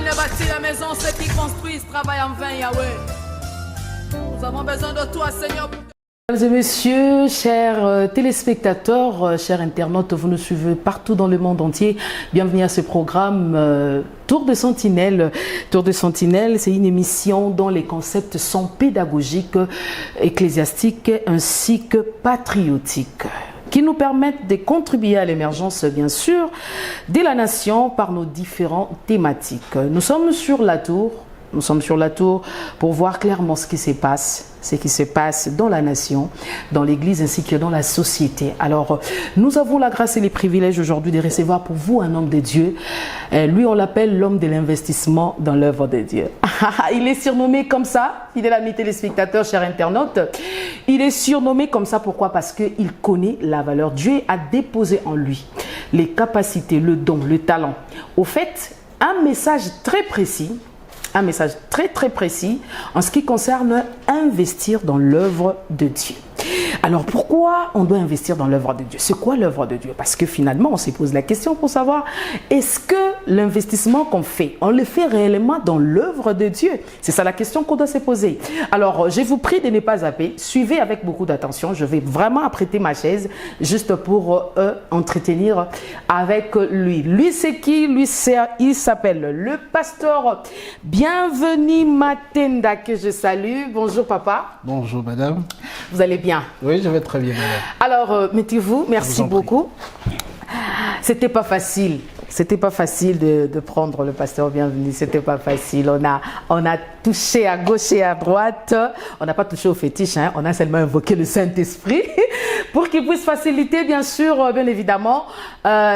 peine de bâtir la maison, ceux qui construisent travaillent en vain, Yahweh. Nous avons besoin de toi, Seigneur. Mesdames et messieurs, chers téléspectateurs, chers internautes, vous nous suivez partout dans le monde entier. Bienvenue à ce programme Tour de Sentinelle. Tour de Sentinelle, c'est une émission dont les concepts sont pédagogiques, ecclésiastiques ainsi que patriotiques, qui nous permettent de contribuer à l'émergence, bien sûr, de la nation par nos différentes thématiques. Nous sommes sur la tour. Nous sommes sur la tour pour voir clairement ce qui se passe dans la nation, dans l'Église ainsi que dans la société. Alors, nous avons la grâce et les privilèges aujourd'hui de recevoir pour vous un homme de Dieu. Lui, on l'appelle l'homme de l'investissement dans l'œuvre de Dieu. Il est surnommé comme ça, fidèles amis téléspectateurs, chers internautes. Il est surnommé comme ça, pourquoi? Parce qu'il connaît la valeur. Dieu a déposé en lui les capacités, le don, le talent. Au fait, un message très précis en ce qui concerne investir dans l'œuvre de Dieu. Alors pourquoi on doit investir dans l'œuvre de Dieu? C'est quoi l'œuvre de Dieu? Parce que finalement on se pose la question pour savoir, est-ce que l'investissement qu'on fait, on le fait réellement dans l'œuvre de Dieu? C'est ça la question qu'on doit se poser. Alors je vous prie de ne pas zapper, suivez avec beaucoup d'attention. Je vais vraiment apprêter ma chaise juste pour entretenir avec lui. Lui c'est qui? Lui il s'appelle le pasteur Bienvenu Matenda, que je salue. Bonjour papa. Bonjour madame. Vous allez bien? Oui, je vais très bien madame. Alors, mettez-vous, merci beaucoup. C'était pas facile. C'était pas facile de prendre le pasteur Bienvenu. C'était pas facile. On a touché à gauche et à droite. On n'a pas touché au fétiche. Hein. On a seulement invoqué le Saint-Esprit pour qu'il puisse faciliter, bien sûr, bien évidemment,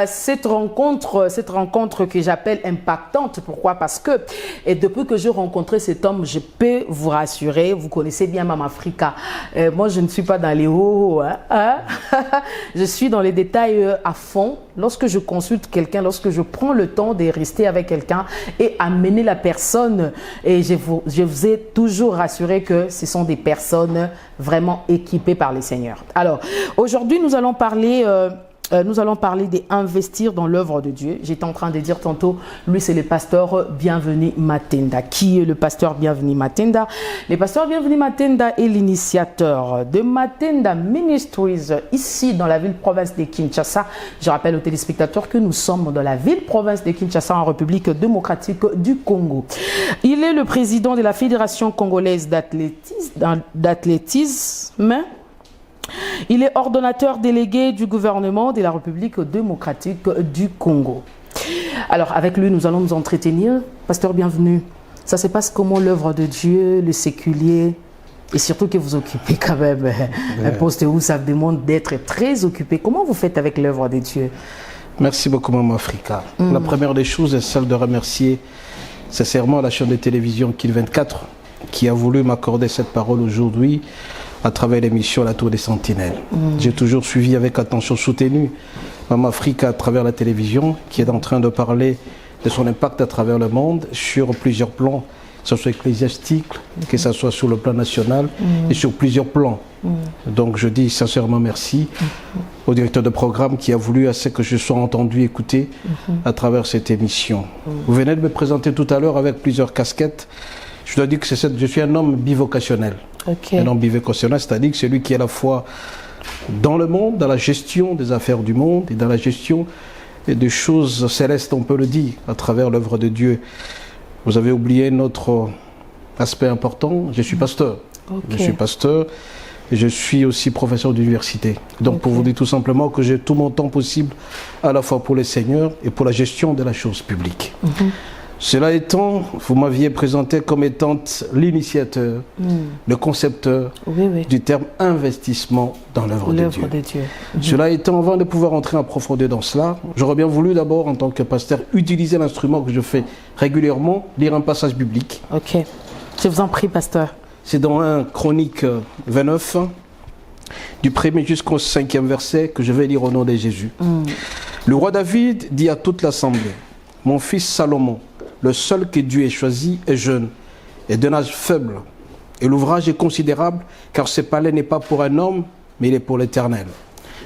cette rencontre que j'appelle impactante. Pourquoi? Parce que depuis que j'ai rencontré cet homme, je peux vous rassurer, vous connaissez bien Mama Africa. Moi, je ne suis pas dans les hauts. Hein. Je suis dans les détails à fond. Lorsque je consulte quelqu'un, lorsque je prends le temps de rester avec quelqu'un et amener la personne, et je vous ai toujours rassuré que ce sont des personnes vraiment équipées par les seigneurs. Alors, aujourd'hui, nous allons parler d'investir dans l'œuvre de Dieu. J'étais en train de dire tantôt, lui c'est le pasteur Bienvenu Matenda. Qui est le pasteur Bienvenu Matenda? Le pasteur Bienvenu Matenda est l'initiateur de Matenda Ministries ici dans la ville-province de Kinshasa. Je rappelle aux téléspectateurs que nous sommes dans la ville-province de Kinshasa en République démocratique du Congo. Il est le président de la Fédération congolaise d'athlétisme. Il est ordonnateur délégué du gouvernement de la République démocratique du Congo. Alors, avec lui, nous allons nous entretenir. Pasteur, bienvenue. Ça se passe comment l'œuvre de Dieu, le séculier, et surtout que vous occupez quand même un poste où ça demande d'être très occupé. Comment vous faites avec l'œuvre de Dieu? Merci beaucoup, Maman Africa. La première des choses est celle de remercier sincèrement la chaîne de télévision KIL 24 qui a voulu m'accorder cette parole aujourd'hui à travers l'émission La Tour des Sentinelles. J'ai toujours suivi avec attention soutenue Maman Africa à travers la télévision qui est en train de parler de son impact à travers le monde sur plusieurs plans, que ce soit ecclésiastique, que ce soit sur le plan national et sur plusieurs plans. Donc je dis sincèrement merci au directeur de programme qui a voulu à ce que je sois entendu, écouté à travers cette émission. Vous venez de me présenter tout à l'heure avec plusieurs casquettes. Je dois dire que je suis un homme bivocationnel. Okay. Un homme bivocationnel, c'est-à-dire que celui qui est à la fois dans le monde, dans la gestion des affaires du monde et dans la gestion des choses célestes, on peut le dire, à travers l'œuvre de Dieu. Vous avez oublié notre aspect important, je suis pasteur. Je suis pasteur et je suis aussi professeur d'université. Donc pour vous dire tout simplement que j'ai tout mon temps possible à la fois pour le Seigneur et pour la gestion de la chose publique. Cela étant, vous m'aviez présenté comme étant l'initiateur, le concepteur du terme investissement dans l'œuvre de Dieu. Cela étant, avant de pouvoir entrer en profondeur dans cela, j'aurais bien voulu d'abord, en tant que pasteur, utiliser l'instrument que je fais régulièrement, lire un passage biblique. Ok. Je vous en prie, pasteur. C'est dans 1 Chronique 29, du 1er jusqu'au 5e verset, que je vais lire au nom de Jésus. Le roi David dit à toute l'assemblée, « Mon fils Salomon, le seul que Dieu ait choisi est jeune et d'un âge faible. Et l'ouvrage est considérable, car ce palais n'est pas pour un homme, mais il est pour l'Éternel.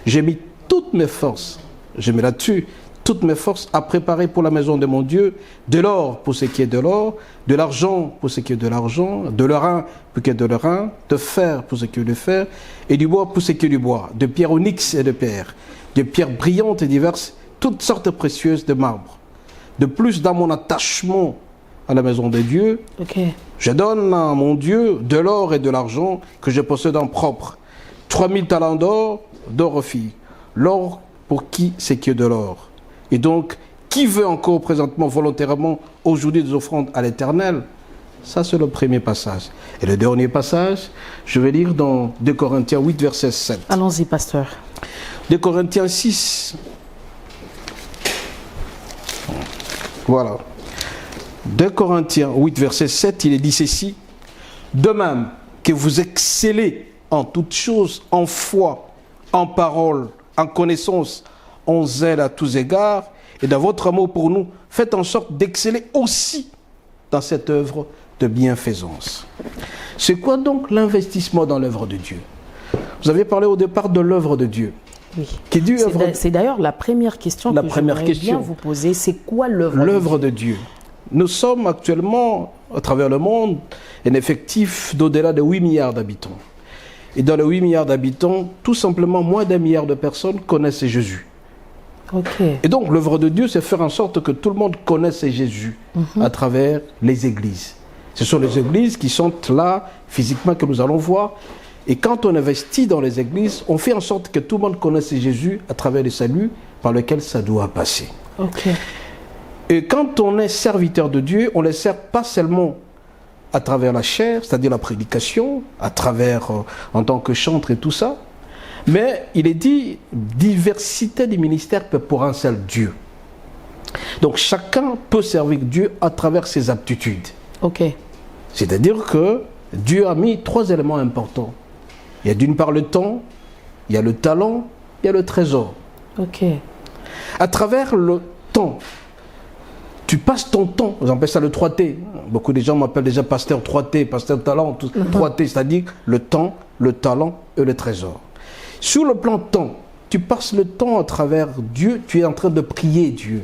J'ai mis toutes mes forces, je mets là-dessus, toutes mes forces à préparer pour la maison de mon Dieu de l'or pour ce qui est de l'or, de l'argent pour ce qui est de l'argent, de l'airain pour ce qui est de l'airain, de fer pour ce qui est de fer, et du bois pour ce qui est du bois, de pierre onyx et de pierres brillantes et diverses, toutes sortes précieuses de marbre. De plus, dans mon attachement à la maison de Dieu, je donne à mon Dieu de l'or et de l'argent que je possède en propre. 3000 talents d'or aussi. L'or pour qui c'est qui est de l'or. Et donc, qui veut encore présentement volontairement aujourd'hui des offrandes à l'Éternel? Ça, c'est le premier passage. Et le dernier passage, je vais lire dans 2 Corinthiens 8, verset 7. Allons-y, pasteur. 2 Corinthiens 6. Voilà. 2 Corinthiens 8, verset 7, il est dit ceci. De même que vous excellez en toutes choses, en foi, en parole, en connaissance, en zèle à tous égards, et dans votre amour pour nous, faites en sorte d'exceller aussi dans cette œuvre de bienfaisance. C'est quoi donc l'investissement dans l'œuvre de Dieu? Vous aviez parlé au départ de l'œuvre de Dieu. Oui. C'est d'ailleurs la première question que j'aimerais bien vous poser. C'est quoi l'œuvre de Dieu? Nous sommes actuellement, à travers le monde, un effectif d'au-delà de 8 milliards d'habitants. Et dans les 8 milliards d'habitants, tout simplement, moins d'1 milliard de personnes connaissent Jésus. Et donc, l'œuvre de Dieu, c'est faire en sorte que tout le monde connaisse Jésus à travers les églises. Ce sont les églises qui sont là, physiquement, que nous allons voir. Et quand on investit dans les églises, on fait en sorte que tout le monde connaisse Jésus à travers le salut par lequel ça doit passer. Et quand on est serviteur de Dieu, on ne le sert pas seulement à travers la chair, c'est-à-dire la prédication, à travers, en tant que chantre et tout ça, mais il est dit, diversité des ministères pour un seul Dieu. Donc chacun peut servir Dieu à travers ses aptitudes. C'est-à-dire que Dieu a mis 3 éléments importants. Il y a d'une part le temps, il y a le talent, il y a le trésor. À travers le temps, tu passes ton temps, on appelle ça le 3T. Beaucoup de gens m'appellent déjà pasteur 3T, pasteur talent, 3T, c'est-à-dire le temps, le talent et le trésor. Sur le plan temps, tu passes le temps à travers Dieu, tu es en train de prier Dieu,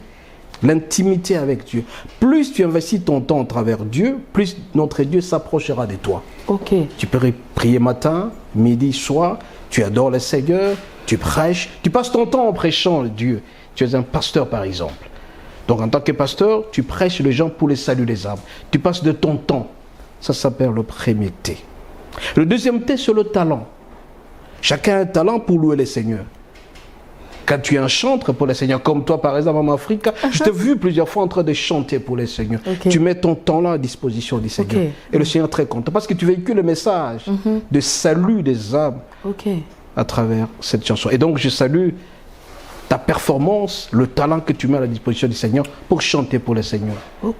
l'intimité avec Dieu. Plus tu investis ton temps à travers Dieu, plus notre Dieu s'approchera de toi. Tu peux prier matin, midi, soir, tu adores le Seigneur, tu prêches, tu passes ton temps en prêchant Dieu. Tu es un pasteur par exemple. Donc en tant que pasteur, tu prêches les gens pour le salut des âmes. Tu passes de ton temps. Ça s'appelle le premier T. Le deuxième T, c'est le talent. Chacun a un talent pour louer le Seigneur. Quand tu es un chanteur pour le Seigneur, comme toi par exemple en Afrique, je t'ai vu plusieurs fois en train de chanter pour le Seigneur. Tu mets ton temps-là à disposition du Seigneur. Et le Seigneur est très content parce que tu véhicules le message de salut des âmes à travers cette chanson. Et donc je salue ta performance, le talent que tu mets à la disposition du Seigneur pour chanter pour le Seigneur.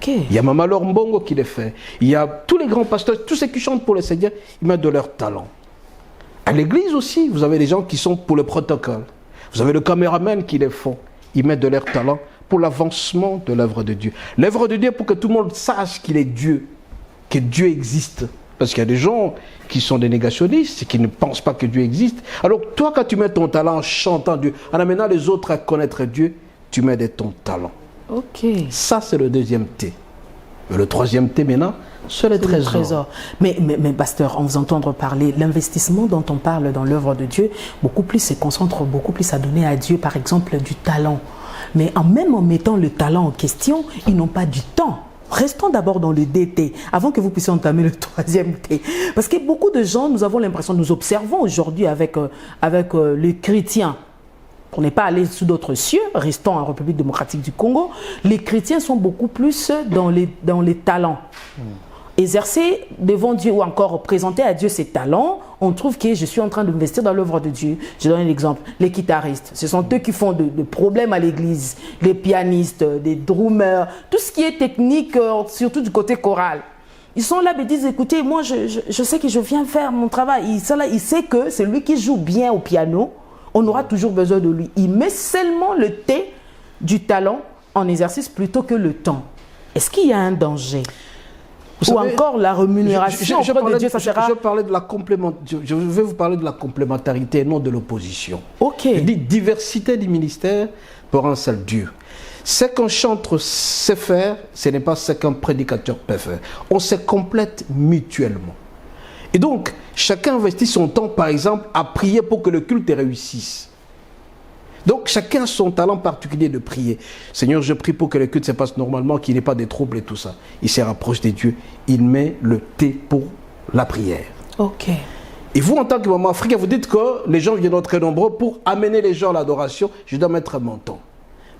Il y a Mama Laure Mbongo qui le fait. Il y a tous les grands pasteurs, tous ceux qui chantent pour le Seigneur, ils mettent de leur talent. À l'église aussi, vous avez des gens qui sont pour le protocole. Vous avez le caméraman qui les font. Ils mettent de leur talent pour l'avancement de l'œuvre de Dieu. L'œuvre de Dieu pour que tout le monde sache qu'il est Dieu, que Dieu existe. Parce qu'il y a des gens qui sont des négationnistes, qui ne pensent pas que Dieu existe. Alors toi, quand tu mets ton talent en chantant Dieu, en amenant les autres à connaître Dieu, tu mets de ton talent. Ça, c'est le deuxième T. Et le troisième T maintenant, c'est le trésor. Mais pasteur, en vous entendre parler, l'investissement dont on parle dans l'œuvre de Dieu, beaucoup plus se concentre beaucoup plus à donner à Dieu, par exemple, du talent. Mais même en mettant le talent en question, ils n'ont pas du temps. Restons d'abord dans le DT, avant que vous puissiez entamer le troisième T. Parce que beaucoup de gens, nous avons l'impression, nous observons aujourd'hui avec les chrétiens, pour ne pas aller sous d'autres cieux, restons en République démocratique du Congo, les chrétiens sont beaucoup plus dans les talents. Exercer devant Dieu ou encore présenter à Dieu ses talents, on trouve que je suis en train d'investir dans l'œuvre de Dieu. Je donne un exemple. Les guitaristes, ce sont eux qui font de problèmes à l'église. Les pianistes, les drummers, tout ce qui est technique, surtout du côté choral. Ils sont là et disent, écoutez, moi je sais que je viens faire mon travail. Il sait que c'est lui qui joue bien au piano. On aura toujours besoin de lui. Il met seulement le T du talent en exercice plutôt que le temps. Est-ce qu'il y a un danger? Ou encore la rémunération auprès de Dieu, ça sera... Je vais vous parler de la complémentarité et non de l'opposition. Ok. Je dis diversité du ministère pour un seul Dieu. Ce qu'un chanteur sait faire, ce n'est pas ce qu'un prédicateur peut faire. On se complète mutuellement. Et donc, chacun investit son temps, par exemple, à prier pour que le culte réussisse. Donc, chacun a son talent particulier de prier. Seigneur, je prie pour que le culte se passe normalement, qu'il n'y ait pas de troubles et tout ça. Il se rapproche de Dieu. Il met le thé pour la prière. Ok. Et vous, en tant que maman africaine, vous dites que les gens viennent très nombreux pour amener les gens à l'adoration. Je dois mettre mon temps.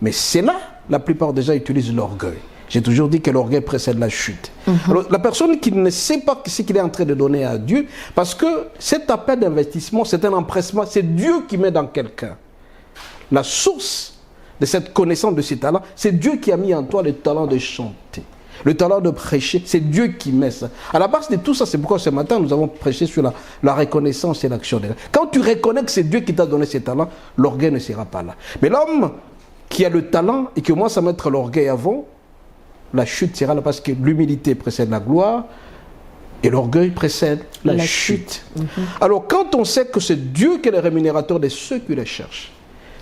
Mais c'est là, la plupart des gens utilisent l'orgueil. J'ai toujours dit que l'orgueil précède la chute. Alors, la personne qui ne sait pas ce qu'il est en train de donner à Dieu, parce que cet appel d'investissement, c'est un empressement, c'est Dieu qui met dans quelqu'un. La source de cette connaissance de ces talents, c'est Dieu qui a mis en toi le talent de chanter, le talent de prêcher, c'est Dieu qui met ça. À la base de tout ça, c'est pourquoi ce matin, nous avons prêché sur la reconnaissance et l'action. Quand tu reconnais que c'est Dieu qui t'a donné ces talents, l'orgueil ne sera pas là. Mais l'homme qui a le talent et qui commence à mettre l'orgueil avant, la chute sera là parce que l'humilité précède la gloire et l'orgueil précède la chute. Alors quand on sait que c'est Dieu qui est le rémunérateur de ceux qui le cherchent,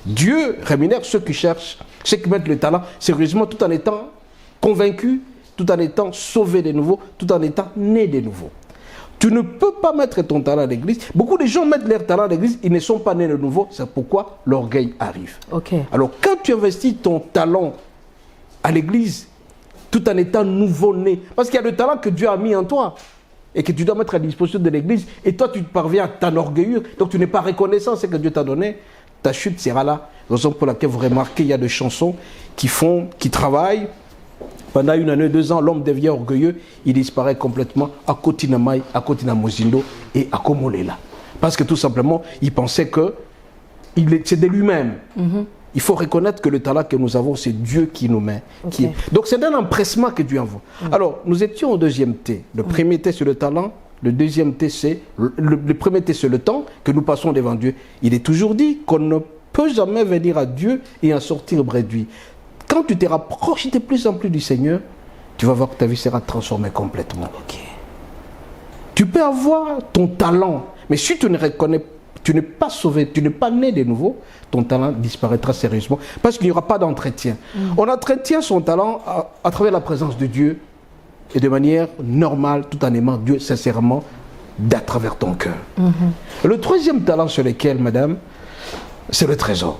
Dieu rémunère ceux qui cherchent, ceux qui mettent le talent sérieusement tout en étant convaincus, tout en étant sauvés de nouveau, tout en étant nés de nouveau. Tu ne peux pas mettre ton talent à l'église. Beaucoup de gens mettent leur talent à l'église, ils ne sont pas nés de nouveau, c'est pourquoi l'orgueil arrive. Okay. Alors quand tu investis ton talent à l'église, tout en étant nouveau-né, parce qu'il y a le talent que Dieu a mis en toi, et que tu dois mettre à disposition de l'église, et toi tu parviens à t'enorgueillir, donc tu n'es pas reconnaissant de ce que Dieu t'a donné, ta chute sera là. Raison pour laquelle vous remarquez, il y a des chansons qui travaillent, pendant 1 année, 2 ans, l'homme devient orgueilleux, il disparaît complètement à Kotinamai, à Kotinamozindo et à Komolela. Parce que tout simplement, il pensait que c'est de lui-même. Il faut reconnaître que le talent que nous avons, c'est Dieu qui nous met. Okay. Donc c'est un empressement que Dieu envoie. Alors, nous étions au deuxième T. Le premier T, c'est le talent. Le deuxième T, c'est... Le premier T, c'est le temps que nous passons devant Dieu. Il est toujours dit qu'on ne peut jamais venir à Dieu et en sortir réduit. Quand tu te rapproches de plus en plus du Seigneur, tu vas voir que ta vie sera transformée complètement. Okay. Tu peux avoir ton talent, mais si tu ne reconnais pas, tu n'es pas sauvé, tu n'es pas né de nouveau, ton talent disparaîtra sérieusement parce qu'il n'y aura pas d'entretien. On entretient son talent à travers la présence de Dieu et de manière normale, tout en aimant Dieu sincèrement d'à travers ton cœur. Le troisième talent sur lequel, madame, c'est le trésor.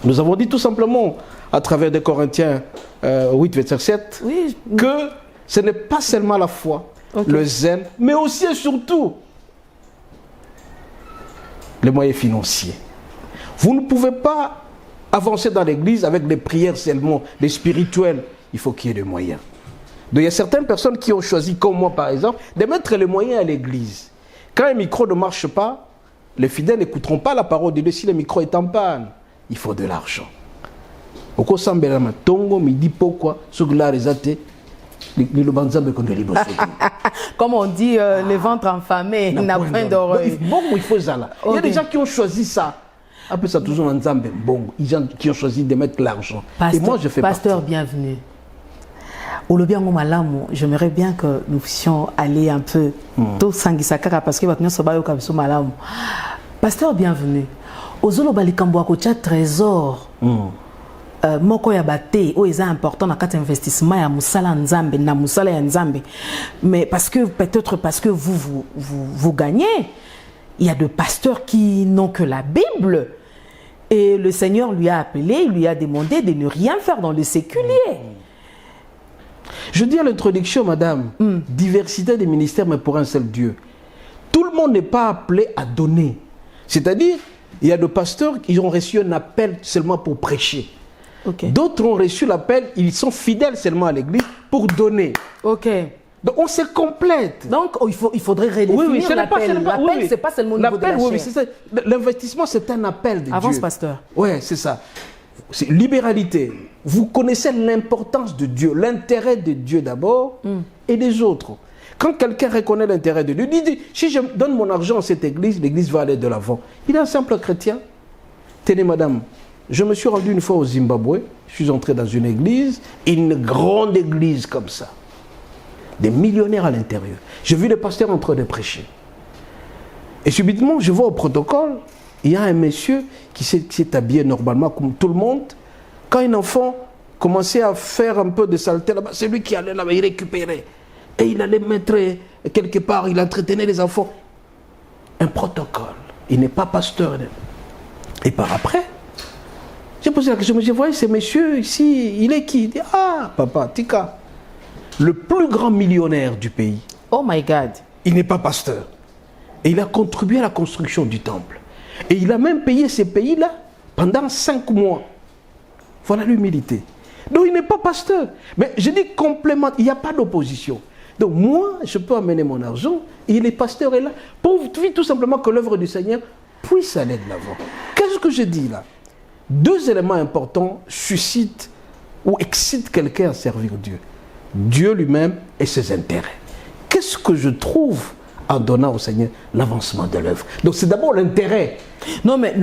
Nous avons dit tout simplement à travers 2 Corinthiens 8, verset 7, que ce n'est pas seulement la foi, le zèle, mais aussi et surtout les moyens financiers. Vous ne pouvez pas avancer dans l'église avec des prières seulement, des spirituels. Il faut qu'il y ait des moyens. Donc il y a certaines personnes qui ont choisi, comme moi par exemple, de mettre les moyens à l'église. Quand un micro ne marche pas, les fidèles n'écouteront pas la parole de Dieu si le micro est en panne. Il faut de l'argent. Comme on dit, le ventre enfamé n'a point d'oreille. Bon, il faut ça là. Il y a des gens qui ont choisi ça. Après ça, toujours en Zambie. Bon, il y a des gens qui ont choisi de mettre l'argent. Et moi, je fais Pasteur, bienvenue. J'aimerais bien que nous puissions aller un peu tout sangisakara parce que maintenant ça va au malamu. Pasteur, bienvenue. Ozolo balikambo akocha trésor. Moko ya bate o eza important dans quatre investissement ya musala nzambe na musala ya nzambe. Mais parce que peut-être parce que vous gagnez, il y a de pasteurs qui n'ont que la Bible et le Seigneur lui a appelé, il lui a demandé de ne rien faire dans le séculier. Je dis à l'introduction, madame, diversité des ministères mais pour un seul Dieu. Tout le monde n'est pas appelé à donner. C'est-à-dire, il y a des pasteurs qui ont reçu un appel seulement pour prêcher. D'autres ont reçu l'appel, ils sont fidèles seulement à l'église pour donner. Donc on se complète. Donc il faudrait redéfinir l'appel. L'appel, c'est pas seulement au niveau de la chair. L'investissement, c'est un appel de Dieu. Avance, pasteur. Oui, c'est ça. C'est libéralité. Vous connaissez l'importance de Dieu, l'intérêt de Dieu d'abord et des autres. Quand quelqu'un reconnaît l'intérêt de Dieu, il dit, si je donne mon argent à cette église, l'église va aller de l'avant. Il est un simple chrétien. Tenez, madame, je me suis rendu une fois au Zimbabwe, je suis entré dans une église, une grande église comme ça. des millionnaires à l'intérieur. J'ai vu les pasteurs en train de prêcher. Et subitement, je vois au protocole, il y a un monsieur qui s'est habillé normalement comme tout le monde. Quand un enfant commençait à faire un peu de saleté là-bas, c'est lui qui allait là-bas, il récupérait. Et il allait mettre quelque part, il entretenait les enfants. Un protocole. Il n'est pas pasteur. Et par après, j'ai posé la question, je voyais ce monsieur ici, il est qui? Il dit, ah, papa, Tika, le plus grand millionnaire du pays. Oh my God. Il n'est pas pasteur. Et il a contribué à la construction du temple. Et il a même payé ces pays-là pendant 5 mois. Voilà l'humilité. Donc il n'est pas pasteur. Mais je dis complément, il n'y a pas d'opposition. Donc moi, je peux amener mon argent, et les pasteurs est là, pour tout simplement que l'œuvre du Seigneur puisse aller de l'avant. Qu'est-ce que je dis là? 2 éléments importants suscitent ou excitent quelqu'un à servir Dieu. Dieu lui-même et ses intérêts. Qu'est-ce que je trouve en donnant au Seigneur l'avancement de l'œuvre? Donc c'est d'abord l'intérêt. Non, mais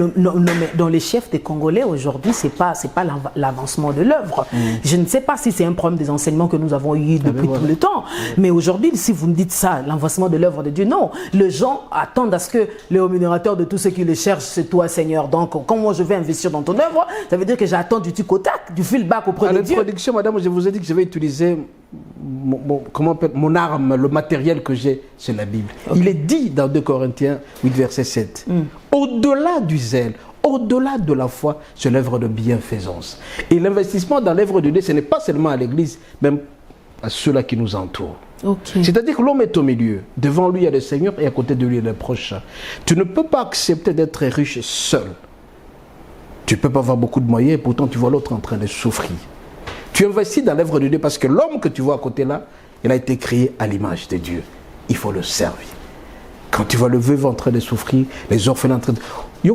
dans les chefs des Congolais aujourd'hui, c'est pas l'avancement de l'œuvre. Je ne sais pas si c'est un problème des enseignements que nous avons eu depuis tout le temps. Mais aujourd'hui, si vous me dites ça, l'avancement de l'œuvre de Dieu, non. Les gens attendent à ce que le rémunérateur de tous ceux qui le cherchent, c'est toi, Seigneur. Donc, quand moi je vais investir dans ton œuvre, ça veut dire que j'attends du tic au tac, du feedback auprès de Dieu. À l'introduction, madame, je vous ai dit que je vais utiliser mon arme, le matériel que j'ai, c'est la Bible. Okay. Il est dit dans 2 Corinthiens 8, verset 7. Au-delà du zèle, au-delà de la foi, c'est l'œuvre de bienfaisance. Et l'investissement dans l'œuvre de Dieu, ce n'est pas seulement à l'église, même à ceux-là qui nous entourent. Okay. C'est-à-dire que l'homme est au milieu. Devant lui, il y a le Seigneur et à côté de lui, il y a le prochain. Tu ne peux pas accepter d'être riche seul. Tu ne peux pas avoir beaucoup de moyens et pourtant tu vois l'autre en train de souffrir. Tu investis dans l'œuvre de Dieu parce que l'homme que tu vois à côté là, il a été créé à l'image de Dieu. Il faut le servir. Quand tu vois le veuve en train de souffrir, les orphelins en train de... Dieu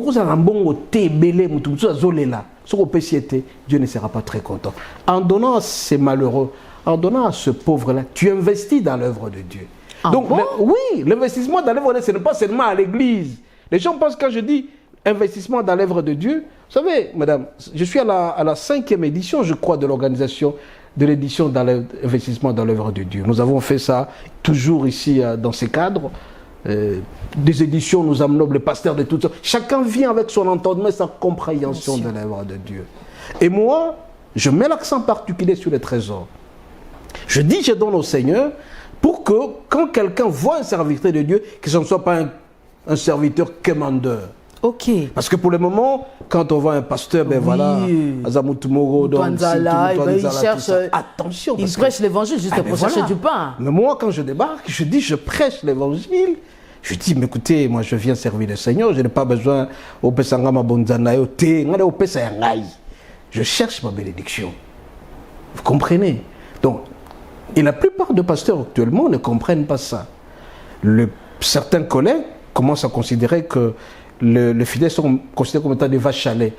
ne sera pas très content. En donnant à ces malheureux, en donnant à ce pauvre-là, tu investis dans l'œuvre de Dieu. Ah donc, bon? Oui, l'investissement dans l'œuvre de Dieu, ce n'est pas seulement à l'église. Les gens pensent quand je dis investissement dans l'œuvre de Dieu, vous savez, madame, je suis à la 5e édition, je crois, de l'organisation de l'édition dans l'investissement dans l'œuvre de Dieu. Nous avons fait ça toujours ici dans ces cadres. Des éditions, nous amenons le pasteur de toutes sortes. Chacun vient avec son entendement, sa compréhension de l'œuvre de Dieu. Et moi, je mets l'accent particulier sur les trésors. Je dis, je donne au Seigneur pour que quand quelqu'un voit un serviteur de Dieu, que ce ne soit pas un serviteur commandeur. Ok. Parce que pour le moment, quand on voit un pasteur, ben voilà, Azamutumoro, il cherche. Attention. Il prêche l'évangile juste pour chercher du pain. Mais moi, quand je débarque, je dis, je prêche l'évangile. Je dis, mais écoutez, moi je viens servir le Seigneur, je n'ai pas besoin au Pesangama Bonzanayo, au Pesangai. Je cherche ma bénédiction. Vous comprenez? Donc, et la plupart des pasteurs actuellement ne comprennent pas ça. Certains collègues commencent à considérer que les fidèles sont considérés comme étant des vaches à lait.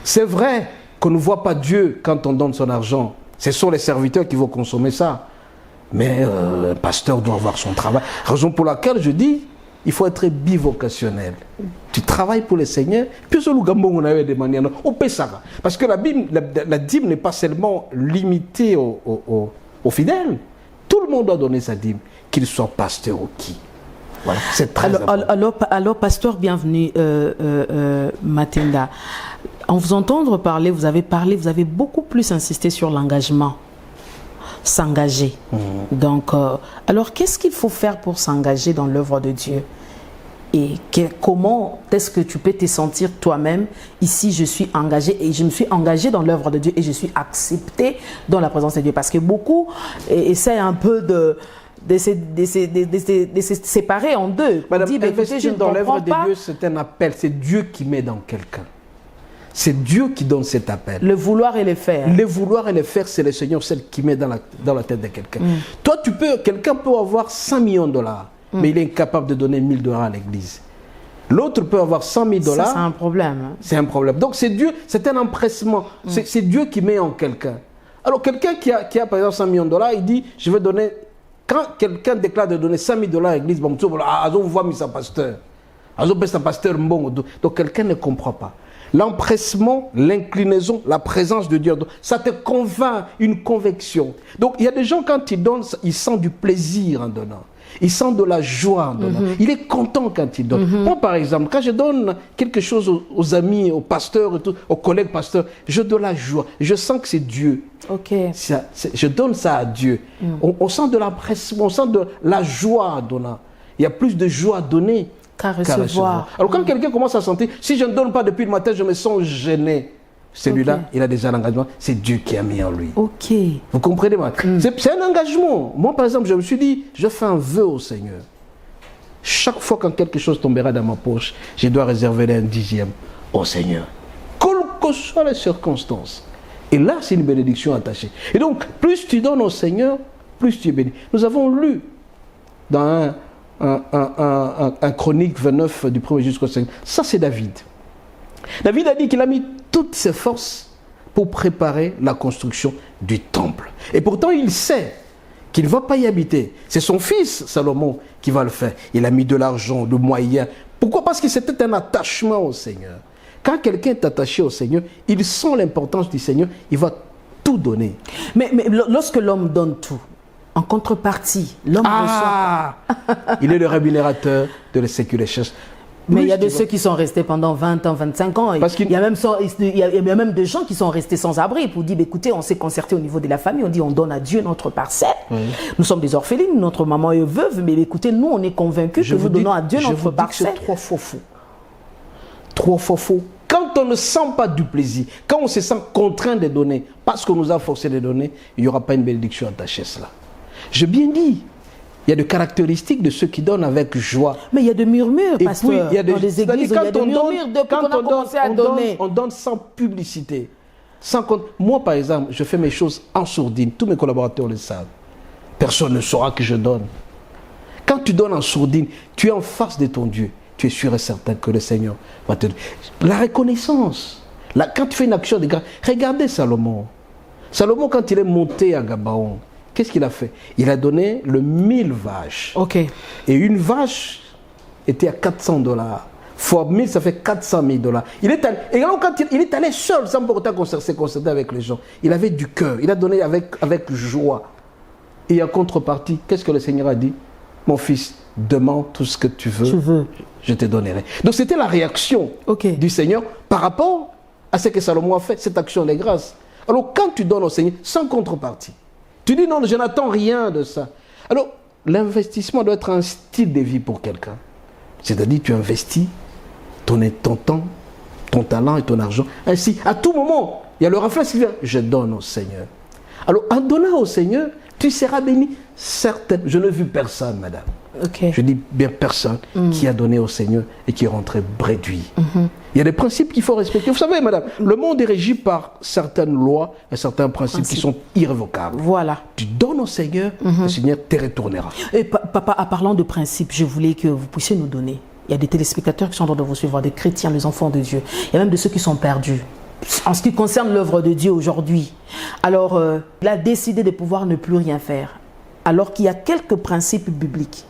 C'est vrai qu'on ne voit pas Dieu quand on donne son argent. Ce sont les serviteurs qui vont consommer ça. Mais un pasteur doit avoir son travail. Raison pour laquelle je dis, il faut être bivocationnel. Tu travailles pour le Seigneur, puis parce que la dîme n'est pas seulement limitée aux fidèles. Tout le monde doit donner sa dîme, qu'il soit pasteur ou qui. Voilà, c'est très important. Alors, pasteur, bienvenue, Matinda. En vous entendre parler, vous avez beaucoup plus insisté sur l'engagement. S'engager. Donc, alors, qu'est-ce qu'il faut faire pour s'engager dans l'œuvre de Dieu? Et comment est-ce que tu peux te sentir toi-même? Ici, je suis engagé et je me suis engagé dans l'œuvre de Dieu et je suis accepté dans la présence de Dieu. Parce que beaucoup essaient un peu de se séparer en deux. Madame, dit, investir dans l'œuvre de Dieu, c'est un appel. C'est Dieu qui met dans quelqu'un. C'est Dieu qui donne cet appel. Le vouloir et le faire. Le vouloir et le faire, c'est le Seigneur, celle qui met dans la tête de quelqu'un. Toi, quelqu'un peut avoir 100 millions de dollars, mais il est incapable de donner 1000 dollars à l'église. L'autre peut avoir 100 000 dollars. Ça, c'est un problème. C'est un problème. Donc, c'est Dieu, c'est un empressement. C'est Dieu qui met en quelqu'un. Alors, quelqu'un qui a, par exemple, 100 millions de dollars, il dit, je vais donner... Quand quelqu'un déclare de donner 100 000 dollars à l'église, donc quelqu'un ne comprend pas. L'empressement, l'inclinaison, la présence de Dieu. Ça te convainc, une conviction. Donc il y a des gens, quand ils donnent, ils sentent du plaisir en donnant. Ils sentent de la joie en donnant. Il est content quand il donne. Moi, par exemple, quand je donne quelque chose aux amis, aux pasteurs, et tout, aux collègues pasteurs, je donne la joie. Je sens que c'est Dieu. Je donne ça à Dieu. On sent de l'empressement, on sent de la joie en donnant. Il y a plus de joie à donner qu'à recevoir. Alors quand quelqu'un commence à sentir, si je ne donne pas depuis le matin, je me sens gêné. Celui-là, il a déjà l'engagement. C'est Dieu qui a mis en lui. Vous comprenez moi? C'est un engagement. Moi, par exemple, je me suis dit, je fais un vœu au Seigneur. Chaque fois quand quelque chose tombera dans ma poche, je dois réserver un 10e au Seigneur. Quelles que soient les circonstances. Et là, c'est une bénédiction attachée. Et donc, plus tu donnes au Seigneur, plus tu es béni. Nous avons lu dans un Chronique 29 du 1er jusqu'au 5. Ça, c'est David. David a dit qu'il a mis toutes ses forces pour préparer la construction du temple. Et pourtant, il sait qu'il ne va pas y habiter. C'est son fils, Salomon, qui va le faire. Il a mis de l'argent, de moyens. Pourquoi? Parce que c'était un attachement au Seigneur. Quand quelqu'un est attaché au Seigneur, il sent l'importance du Seigneur, il va tout donner. Mais lorsque l'homme donne tout, en contrepartie, l'homme reçoit. Il est le rémunérateur de ce qu'il cherche. Mais il y a de ceux qui sont restés pendant 20 ans, 25 ans. Il y a même des gens qui sont restés sans abri pour dire, écoutez, on s'est concerté au niveau de la famille, on dit, on donne à Dieu notre parcelle. Nous sommes des orphelines, notre maman est veuve, mais écoutez, nous, on est convaincus que nous donnons à Dieu notre parcelle. C'est 3 fois faux. 3 fois faux. Quand on ne sent pas du plaisir, quand on se sent contraint de donner, parce qu'on nous a forcé de donner, il n'y aura pas une bénédiction attachée à cela. J'ai bien dit. Il y a des caractéristiques de ceux qui donnent avec joie. Mais il y a des murmures, pasteur, dans les églises, il y a des murmures depuis qu'on a commencé à donner. On donne sans publicité. Moi, par exemple, je fais mes choses en sourdine. Tous mes collaborateurs le savent. Personne ne saura que je donne. Quand tu donnes en sourdine, tu es en face de ton Dieu. Tu es sûr et certain que le Seigneur va te donner. La reconnaissance. Quand tu fais une action de grâce, regardez Salomon. Salomon, quand il est monté à Gabaon, qu'est-ce qu'il a fait? Il a donné le 1000 vaches. Et une vache était à $400. Fois 1000, ça fait $400,000. Et alors, quand il est allé seul, sans pour autant se concerter avec les gens, il avait du cœur. Il a donné avec joie. Et en contrepartie, qu'est-ce que le Seigneur a dit? Mon fils, demande tout ce que tu veux. Je te donnerai. Donc, c'était la réaction du Seigneur par rapport à ce que Salomon a fait, cette action de grâce. Alors, quand tu donnes au Seigneur, sans contrepartie, tu dis non, je n'attends rien de ça. Alors, l'investissement doit être un style de vie pour quelqu'un. C'est-à-dire, tu investis ton temps, ton talent et ton argent. Ainsi, à tout moment, il y a le réflexe qui vient, je donne au Seigneur. Alors, en donnant au Seigneur, tu seras béni. Certaines, je n'ai vu personne, madame. Je dis bien personne qui a donné au Seigneur et qui est rentré bréduit. Il y a des principes qu'il faut respecter. Vous savez, madame, le monde est régi par certaines lois et certains principes qui sont irrévocables. Voilà. Tu donnes au Seigneur, le Seigneur te retournera. Et papa, en parlant de principes, je voulais que vous puissiez nous donner. Il y a des téléspectateurs qui sont en train de vous suivre, des chrétiens, des enfants de Dieu. Il y a même de ceux qui sont perdus. En ce qui concerne l'œuvre de Dieu aujourd'hui, alors il a décidé de pouvoir ne plus rien faire. Alors qu'il y a quelques principes bibliques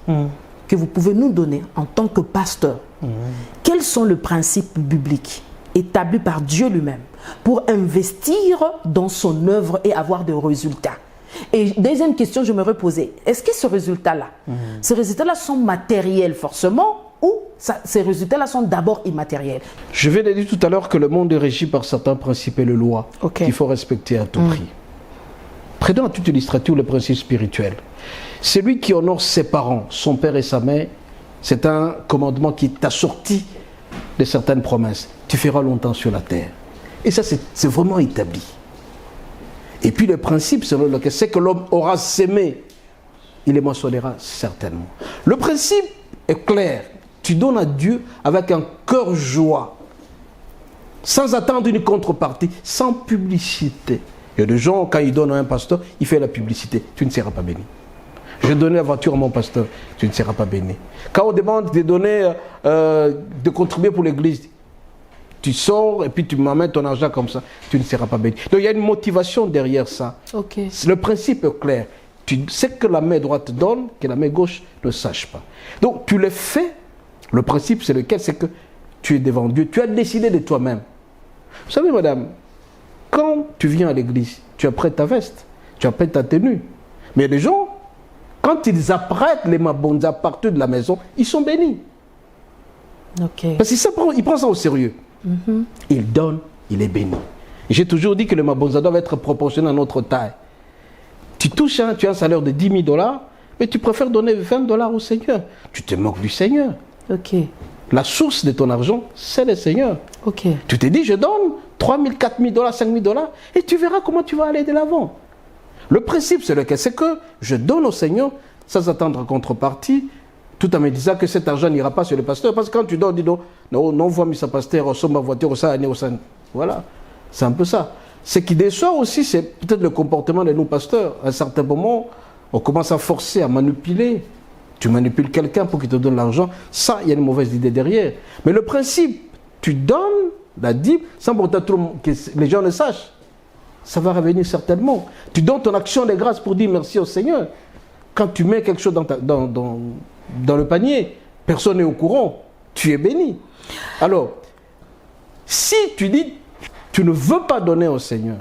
que vous pouvez nous donner en tant que pasteur. Quels sont les principes bibliques établis par Dieu lui-même pour investir dans son œuvre et avoir des résultats? Et deuxième question, je me reposais, est-ce que ces résultats-là sont matériels forcément ou ces résultats-là sont d'abord immatériels? Je viens de dire tout à l'heure que le monde est régi par certains principes et les lois qu'il faut respecter à tout prix. Prenons à toute illustrature le principe spirituel. Celui qui honore ses parents, son père et sa mère, c'est un commandement qui t'a sorti de certaines promesses. Tu feras longtemps sur la terre. Et ça, c'est vraiment établi. Et puis le principe selon lequel c'est que l'homme aura sémé, il les moissonnera certainement. Le principe est clair. Tu donnes à Dieu avec un cœur joie, sans attendre une contrepartie, sans publicité. Il y a des gens, quand ils donnent à un pasteur, il fait la publicité. Tu ne seras pas béni. Je donne la voiture à mon pasteur, tu ne seras pas béni. Quand on demande de donner, de contribuer pour l'église, tu sors et puis tu m'amènes ton argent comme ça, tu ne seras pas béni. Donc il y a une motivation derrière ça. Le principe est clair. Tu sais que la main droite donne, que la main gauche ne sache pas. Donc tu le fais. Le principe c'est lequel? C'est que tu es devant Dieu. Tu as décidé de toi-même Vous savez, madame, quand tu viens à l'église, tu apprêtes ta veste, tu apprêtes ta tenue. Mais les gens, quand ils apprêtent les mabonzes à partir de la maison, ils sont bénis. Ok. Parce qu'il prend ça au sérieux. Il donne, il est béni. J'ai toujours dit que le mabonza doit être proportionné à notre taille. Tu touches, tu as un salaire de 10 000 $, mais tu préfères donner 20 $ au Seigneur. Tu te moques du Seigneur. Ok. La source de ton argent, c'est le Seigneur. Ok. Tu te dis, je donne 3 000, 4 000 $, 5 000 $, et tu verras comment tu vas aller de l'avant. Le principe, c'est lequel? C'est que je donne au Seigneur sans attendre contrepartie, tout en me disant que cet argent n'ira pas sur le pasteur. Parce que quand tu donnes, dis donc, non, voit mis sa pasteur, au ma voiture, au ça, au ça. Voilà. C'est un peu ça. Ce qui déçoit aussi, c'est peut-être le comportement de nos pasteurs. À un certain moment, on commence à forcer, à manipuler. Tu manipules quelqu'un pour qu'il te donne l'argent. Ça, il y a une mauvaise idée derrière. Mais le principe, tu donnes la dîme sans pourtant que les gens le sachent. Ça va revenir certainement. Tu donnes ton action de grâce pour dire merci au Seigneur. Quand tu mets quelque chose dans le panier, personne n'est au courant. Tu es béni. Alors, si tu dis tu ne veux pas donner au Seigneur,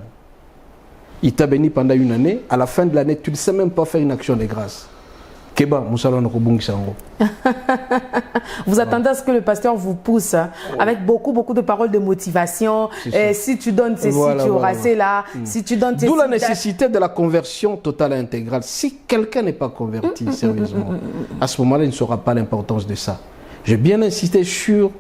il t'a béni pendant une année, à la fin de l'année, tu ne sais même pas faire une action de grâce. Vous attendez à ce que le pasteur vous pousse avec beaucoup de paroles de motivation. Si tu donnes ceci, tu auras cela. Si tu donnes d'où la nécessité de la conversion totale et intégrale. Si quelqu'un n'est pas converti, sérieusement, à ce moment-là, il ne saura pas l'importance de ça. J'ai bien insisté sur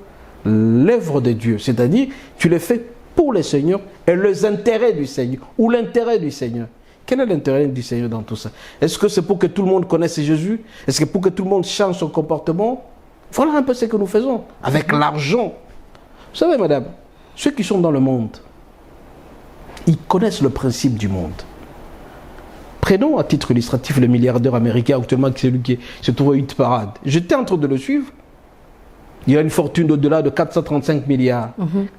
l'œuvre de Dieu, c'est-à-dire tu le fais pour le Seigneur et les intérêts du Seigneur, ou l'intérêt du Seigneur. Quel est l'intérêt du Seigneur dans tout ça? Est-ce que c'est pour que tout le monde connaisse Jésus? Est-ce que pour que tout le monde change son comportement? Voilà un peu ce que nous faisons avec l'argent. Vous savez, madame, ceux qui sont dans le monde, ils connaissent le principe du monde. Prenons à titre illustratif le milliardaire américain actuellement, celui qui se trouve à une parade. J'étais en train de le suivre. Il a une fortune d'au-delà de 435 milliards.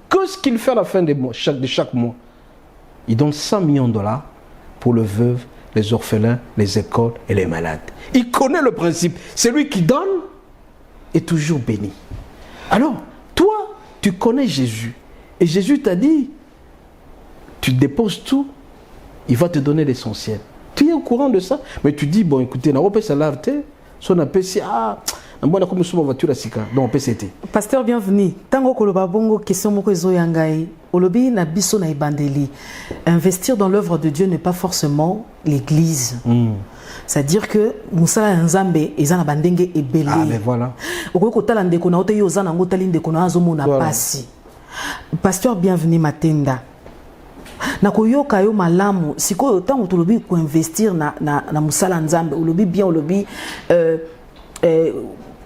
Qu'est-ce qu'il fait à la fin de chaque mois? Il donne 100 millions de $. Pour les veuves, les orphelins, les écoles et les malades. Il connaît le principe. Celui qui donne est toujours béni. Alors, toi, tu connais Jésus. Et Jésus t'a dit, tu déposes tout, il va te donner l'essentiel. Tu es au courant de ça? Mais tu dis, bon, écoutez, on peut se laver, son appel, Pasteur, bienvenue. Tango koloba bongo question moko ezo yangai. Olobi na biso na ibandeli. Investir dans l'œuvre de Dieu n'est pas forcément l'église. C'est-à-dire que musala nzambe ezana bandenge ebele. Ah mais voilà. Okoko tala ndeko na ote yoza na ngotali ndeko na azomo na pasi. Pasteur, bienvenue Matenda. Na koyoka yo malamu sikoyo tango tolobi ko investir na musala nzambe olobi bien olobi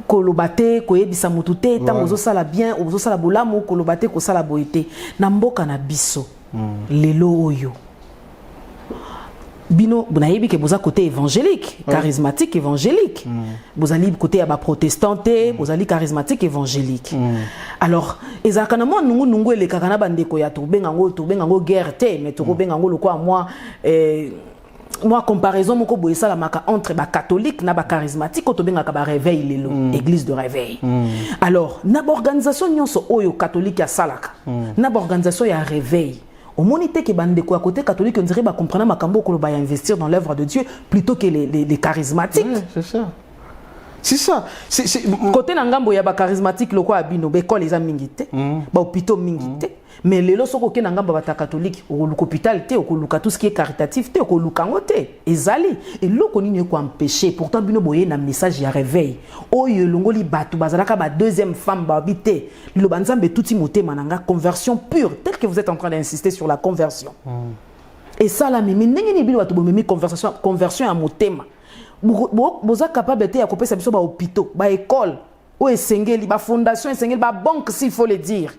kolobate koyebisa mutu te tango ozosala bien ozosala bolamu kolobate kosala boyete na mboka na biso lelo oyo bino bonayebi ke boza côté évangélique charismatique évangélique bozali côté ya ba protestante bozali charismatique évangélique alors ezaka na mo nungu elekaka na bandeko ya tobenga ngo guerre te mais tobenga ngo lokwa moi comparaison moko boye sala maka entre ba catholique na ba charismatique to benga ka ba réveil lelo église de réveil alors na ba organisation nyonso oyo catholique ya salaka na ba organisation ya réveil au monité que bandeko à côté catholique on dirait ba comprendre makambo ko ba investir dans l'œuvre de Dieu plutôt que les charismatiques c'est ça c'est côté na ngambo ya ba charismatique loko abino be ko les amingité ba hôpitaux mingité mais les lois sont ok na ngambo ba catholique au hôpital te au tout ce qui est caritatif te au lukangote ezali et loko nini ko empêcher pourtant bino boye na message ya réveil oyo longoli batu bazalaka ba deuxième femme ba habité lo banzambe touti motema nanga conversion pure tel que vous êtes en train d'insister sur la conversion et ça la mimi ndenge ni bino batu bomemi conversion à motema boza capable te ya kopesa biso ba hôpitaux ba école o esengeli ba fondation esengeli ba banque s'il faut le dire.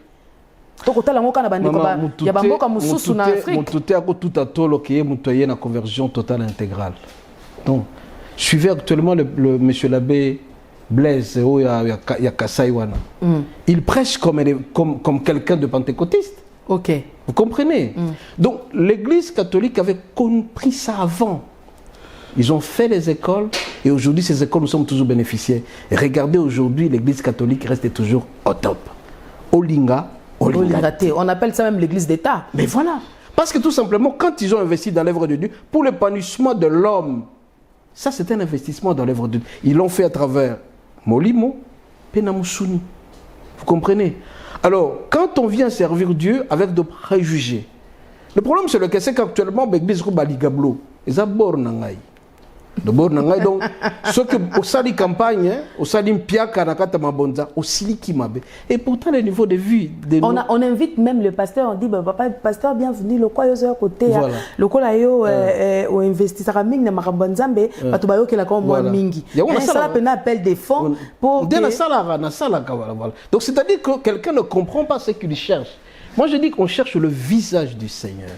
Donc otala ngoka na bandeko ba ya bamboka mususu na Afrique. Mututé ako tout à tolo ke mutoye na conversion totale intégrale. Donc suivez actuellement le monsieur l'abbé Blaise o ya Kasai wana. Il prêche comme quelqu'un de pentecôtiste. OK. Vous comprenez? Donc l'église catholique avait compris ça avant. Ils ont fait les écoles et aujourd'hui ces écoles nous sommes toujours bénéficiaires. Et regardez aujourd'hui l'église catholique reste toujours au top. Olinga On appelle ça même l'église d'État. Mais voilà. Parce que tout simplement, quand ils ont investi dans l'œuvre de Dieu, pour l'épanouissement de l'homme, ça c'est un investissement dans l'œuvre de Dieu. Ils l'ont fait à travers Molimo, Penamusuni. Vous comprenez? Alors, quand on vient servir Dieu avec de préjugés, le problème c'est que c'est qu'actuellement, l'église Baligablo, ils ont bornangaï. De bornangaï, donc, ce que au sali campagne, au sali mpiaka nakata mabonza, au sili kimabe. Et pourtant, le niveau de vie. On invite même le pasteur, on dit, papa, pasteur, bienvenue, le quoi, à côté, le quoi, au investisseur mingi, na marabonzambe, patubayo qui la comme moi mingi. Ça la peine appel des fonds pour. Donc, c'est-à-dire que quelqu'un ne comprend pas ce qu'il cherche. Moi, je dis qu'on cherche le visage du Seigneur.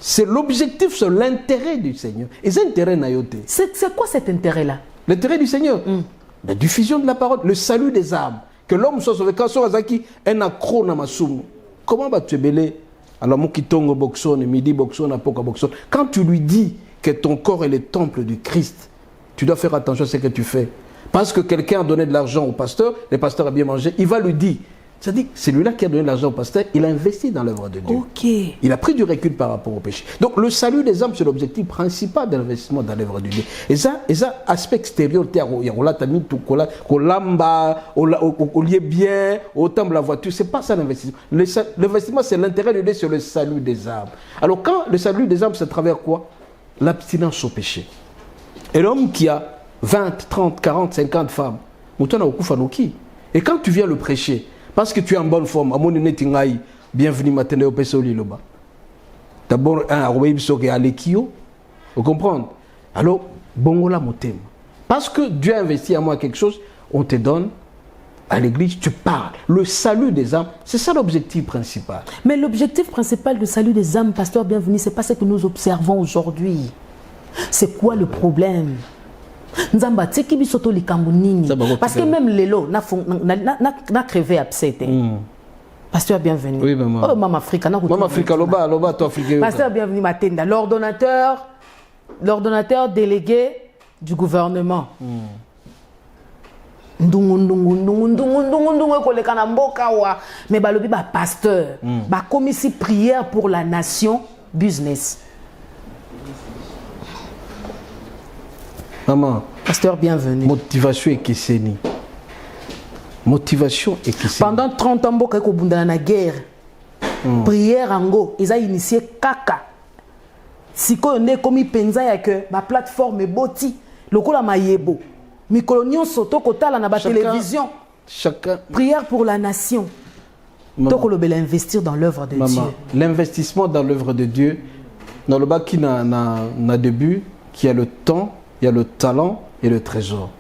C'est l'objectif, c'est l'intérêt du Seigneur. Et c'est l'intérêt naïoté. C'est quoi cet intérêt-là? L'intérêt du Seigneur. La diffusion de la parole, le salut des âmes. Que l'homme soit sauvé. Quand on un accro na masumu. Comment vas-tu belé? Alors, mon kitongo boxon, midi boxon, apoka boxon. Quand tu lui dis que ton corps est le temple du Christ, tu dois faire attention à ce que tu fais. Parce que quelqu'un a donné de l'argent au pasteur, le pasteur a bien mangé, il va lui dire. C'est-à-dire, celui-là qui a donné de l'argent au pasteur, il a investi dans l'œuvre de Dieu. Okay. Il a pris du recul par rapport au péché. Donc, le salut des âmes, c'est l'objectif principal de l'investissement dans l'œuvre de Dieu. Et ça, aspect extérieur, il y a lamba, au lieu bien, au temps de la voiture, c'est pas ça l'investissement. L'investissement, c'est l'intérêt de Dieu, c'est le salut des âmes. Alors, quand le salut des âmes, c'est à travers quoi? L'abstinence au péché. Et l'homme qui a 20, 30, 40, 50 femmes, et quand tu viens le prêcher, parce que tu es en bonne forme, à mon netingaï, bienvenue maintenant au Pesoli Loba. D'abord, un Arouéib Soke Alekio, vous comprenez? Alors, bongola motem. Parce que Dieu a investi à moi quelque chose, on te donne à l'église, tu parles. Le salut des âmes, c'est ça l'objectif principal. Mais l'objectif principal du salut des âmes, pasteur bienvenue, c'est pas ce que nous observons aujourd'hui. C'est quoi le problème? Nzamba tiki bisoto likambu nini parce que même lelo na crevé absente. Pasteur bienvenue. Oui maman. Oh maman Africa na maman Africa loba to Afrique. Pasteur bienvenue Matenda, l'ordonnateur délégué du gouvernement. Ndungu koleka na mboka wa mais balobi ba pasteur ba commissie prière pour la nation business. Maman, pasteur bienvenue. Motivation et Kisseni. Motivation et Kisseni. Pendant 30 ans, Boka ko bundana na guerre. Prière ango, ils ont initié kaka. Siko ne komi penza ya que ma plateforme boti, lokola mayebo. Mikolonion soto kotala na ba télévision. Chacun. Prière pour la nation. Toko lo bel investir dans l'œuvre de Dieu. L'investissement dans l'œuvre de Dieu, dans le bas qui n'a début, qui a le temps, il y a le talent et le trésor.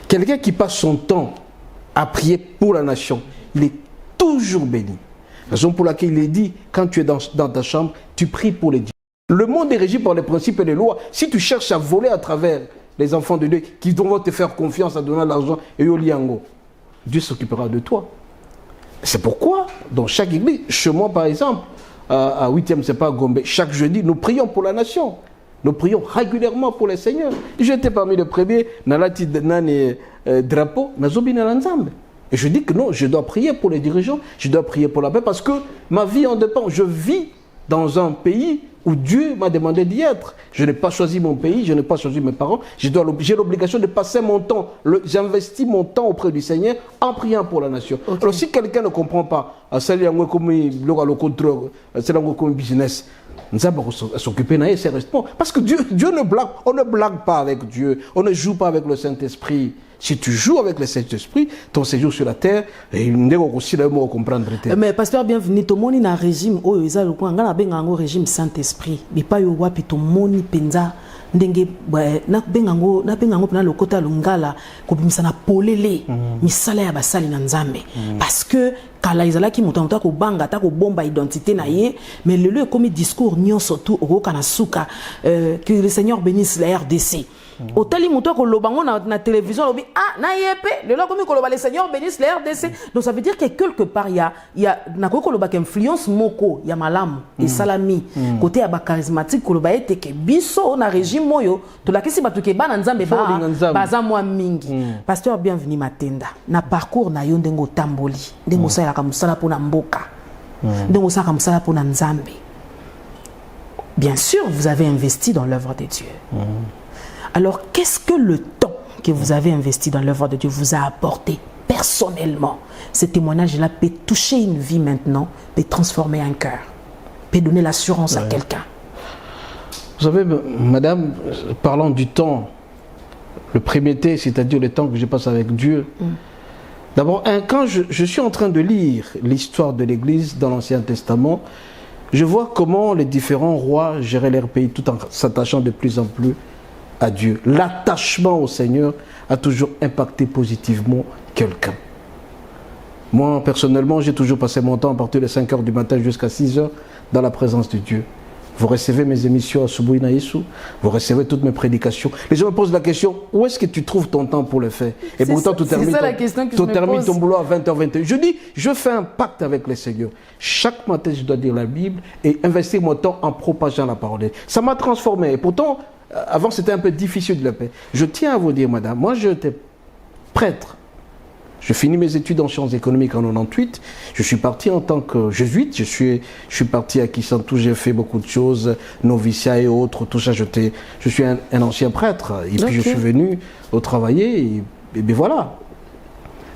Quelqu'un qui passe son temps à prier pour la nation, il est toujours béni. Raison pour laquelle il est dit, quand tu es dans ta chambre, tu pries pour les dieux. Le monde est régi par les principes et les lois. Si tu cherches à voler à travers les enfants de Dieu, qui vont te faire confiance à donner l'argent, et Oliango, Dieu s'occupera de toi. C'est pourquoi, dans chaque église, chez moi par exemple, à 8e, c'est pas Gombe, chaque jeudi, nous prions pour la nation. Nous prions régulièrement pour les seigneurs. J'étais parmi les premiers, Nalati Nani Drapeau, Nazobi Nalanzambe. Et je dis que non, je dois prier pour les dirigeants, je dois prier pour la paix, parce que ma vie en dépend. Je vis dans un pays où Dieu m'a demandé d'y être. Je n'ai pas choisi mon pays, je n'ai pas choisi mes parents. J'ai l'obligation de passer mon temps. J'investis mon temps auprès du Seigneur en priant pour la nation. Okay. Alors si quelqu'un ne comprend pas, c'est un business. Nous avons s'occuper de ses responsables. Parce que Dieu ne blague, on ne blague pas avec Dieu, on ne joue pas avec le Saint-Esprit. Si tu joues avec le Saint-Esprit, ton séjour sur la terre, il ne aussi comprendre. Mais pasteur, bienvenue, tout le monde est un régime, oh, il y a un régime Saint-Esprit. Mais pas yo wapi tout le monde penza ndenge na bengango pena lokota lungala ko bimisa na polele misala ya basali na nzambe parce que kala izalaki mutu ko banga ta ko bomba identité na ye mais le comme discours nyonso tout okoka na suka que le Seigneur bénisse la RDC. Otali muto ko lobango na télévision lobi ah na yepe le comme ko loba le Seigneur bénisse la RDC. Donc ça veut dire que quelque part il y a na ko loba que influence moko ya malamu et salami côté ya ba charismatique ko loba ete ke biso na régime moyo to la kesi batuke bana nzambe ba za mwa mingi. Pasteur bienvenue Matenda na parcours na yo ndengo tamboli ndengo sala ka musala pona mboka Donc, ça comme ça pour Nzambe. Bien sûr, vous avez investi dans l'œuvre de Dieu. Alors, qu'est-ce que le temps que vous avez investi dans l'œuvre de Dieu vous a apporté personnellement? Ce témoignage-là peut toucher une vie maintenant, peut transformer un cœur, peut donner l'assurance à quelqu'un. Vous savez, madame, parlant du temps, le premier thé, c'est-à-dire le temps que je passe avec Dieu. D'abord, quand je suis en train de lire l'histoire de l'Église dans l'Ancien Testament, je vois comment les différents rois géraient leur pays tout en s'attachant de plus en plus à Dieu. L'attachement au Seigneur a toujours impacté positivement quelqu'un. Moi, personnellement, j'ai toujours passé mon temps à partir de 5 h du matin jusqu'à 6 h dans la présence de Dieu. Vous recevez mes émissions à Subuhi na Yesu, vous recevez toutes mes prédications. Les gens me posent la question, où est-ce que tu trouves ton temps pour le faire? Et pourtant, tu termines ton boulot à 20 h 21. Je dis, je fais un pacte avec le Seigneur. Chaque matin, je dois lire la Bible et investir mon temps en propageant la parole. Ça m'a transformé. Et pourtant, avant, c'était un peu difficile de le faire. Je tiens à vous dire, madame, moi, j'étais prêtre. Je finis mes études en sciences économiques en 98. Je suis parti en tant que jésuite. Je suis parti à Kisantou. J'ai fait beaucoup de choses, noviciat et autres. Tout ça, je suis un ancien prêtre. Et puis, je suis venu au travailler. Et bien voilà.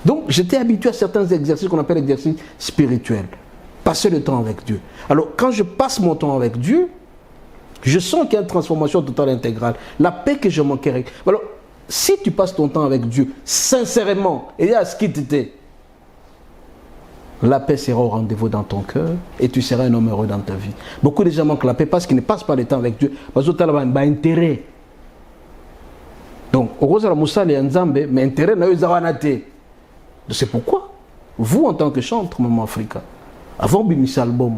Donc, j'étais habitué à certains exercices qu'on appelle exercices spirituels. Passer le temps avec Dieu. Alors, quand je passe mon temps avec Dieu, je sens qu'il y a une transformation totale intégrale. La paix que je manquais. Alors, si tu passes ton temps avec Dieu, sincèrement, et à ce qui t'était, la paix sera au rendez-vous dans ton cœur et tu seras un homme heureux dans ta vie. Beaucoup de gens manquent la paix parce qu'ils ne passent pas le temps avec Dieu. Parce que tu as un intérêt. Donc, Orosa la Moussa et Nzambe, mais intérêt n'a eu zawanate. C'est pourquoi, vous en tant que chanteur, Maman Africa, avant de mis album,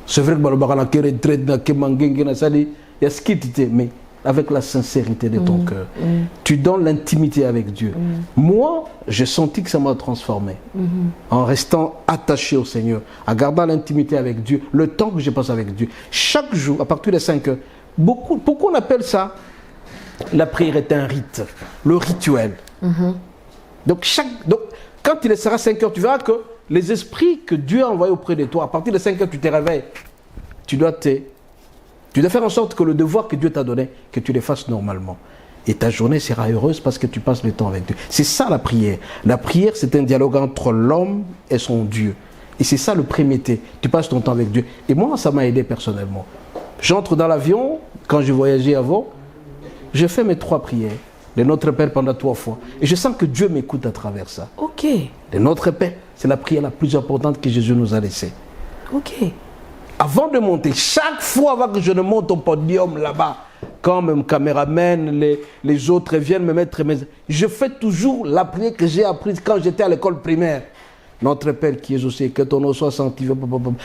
c'est vrai que il y a ce qui t'était, mais avec la sincérité de ton cœur. Tu donnes l'intimité avec Dieu. Moi, j'ai senti que ça m'a transformé. En restant attaché au Seigneur, en gardant l'intimité avec Dieu, le temps que je passe avec Dieu. Chaque jour, à partir de 5 h, pourquoi on appelle ça? La prière est un rite, le rituel. Donc, quand il sera 5 h, tu verras que les esprits que Dieu a envoyés auprès de toi, à partir de 5 h, tu te réveilles. Tu dois faire en sorte que le devoir que Dieu t'a donné, que tu le fasses normalement. Et ta journée sera heureuse parce que tu passes le temps avec Dieu. C'est ça la prière. La prière, c'est un dialogue entre l'homme et son Dieu. Et c'est ça le premier thé. Tu passes ton temps avec Dieu. Et moi, ça m'a aidé personnellement. J'entre dans l'avion, quand je voyageais avant, je fais mes 3 prières. Le Notre Père pendant 3 fois. Et je sens que Dieu m'écoute à travers ça. Ok. Le Notre Père, c'est la prière la plus importante que Jésus nous a laissée. Ok. Avant de monter, chaque fois avant que je ne monte au podium là-bas, quand mes caméramans, les autres viennent me mettre je fais toujours la prière que j'ai apprise quand j'étais à l'école primaire. Notre Père qui est au ciel, que ton nom soit sanctifié.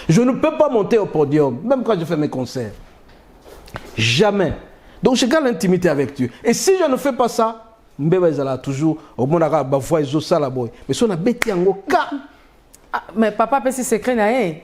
Je ne peux pas monter au podium, même quand je fais mes concerts. Jamais. Donc je garde l'intimité avec Dieu. Et si je ne fais pas ça, toujours, au monde arabe, mais si on a bêté en cas. Mais papa, c'est secret,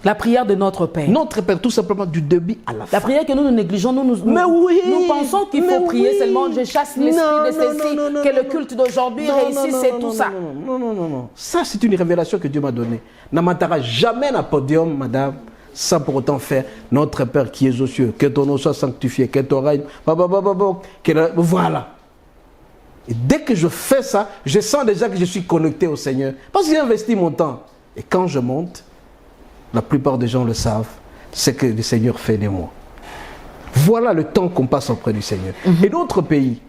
la prière de notre Père. Notre Père, tout simplement du début à la fin. La prière que nous négligeons, nous pensons qu'il faut prier seulement. Je chasse l'esprit de ceci, que le culte d'aujourd'hui réussisse, c'est tout ça. Non. Ça, c'est une révélation que Dieu m'a donnée. N'amatara jamais un podium, madame, sans pour autant faire notre Père qui est aux cieux, que ton nom soit sanctifié, que ton règne. Voilà. Et dès que je fais ça, je sens déjà que je suis connecté au Seigneur. Parce que j'ai investi mon temps. Et quand je monte, la plupart des gens le savent, c'est que le Seigneur fait de moi. Voilà le temps qu'on passe auprès du Seigneur. Et d'autres pays,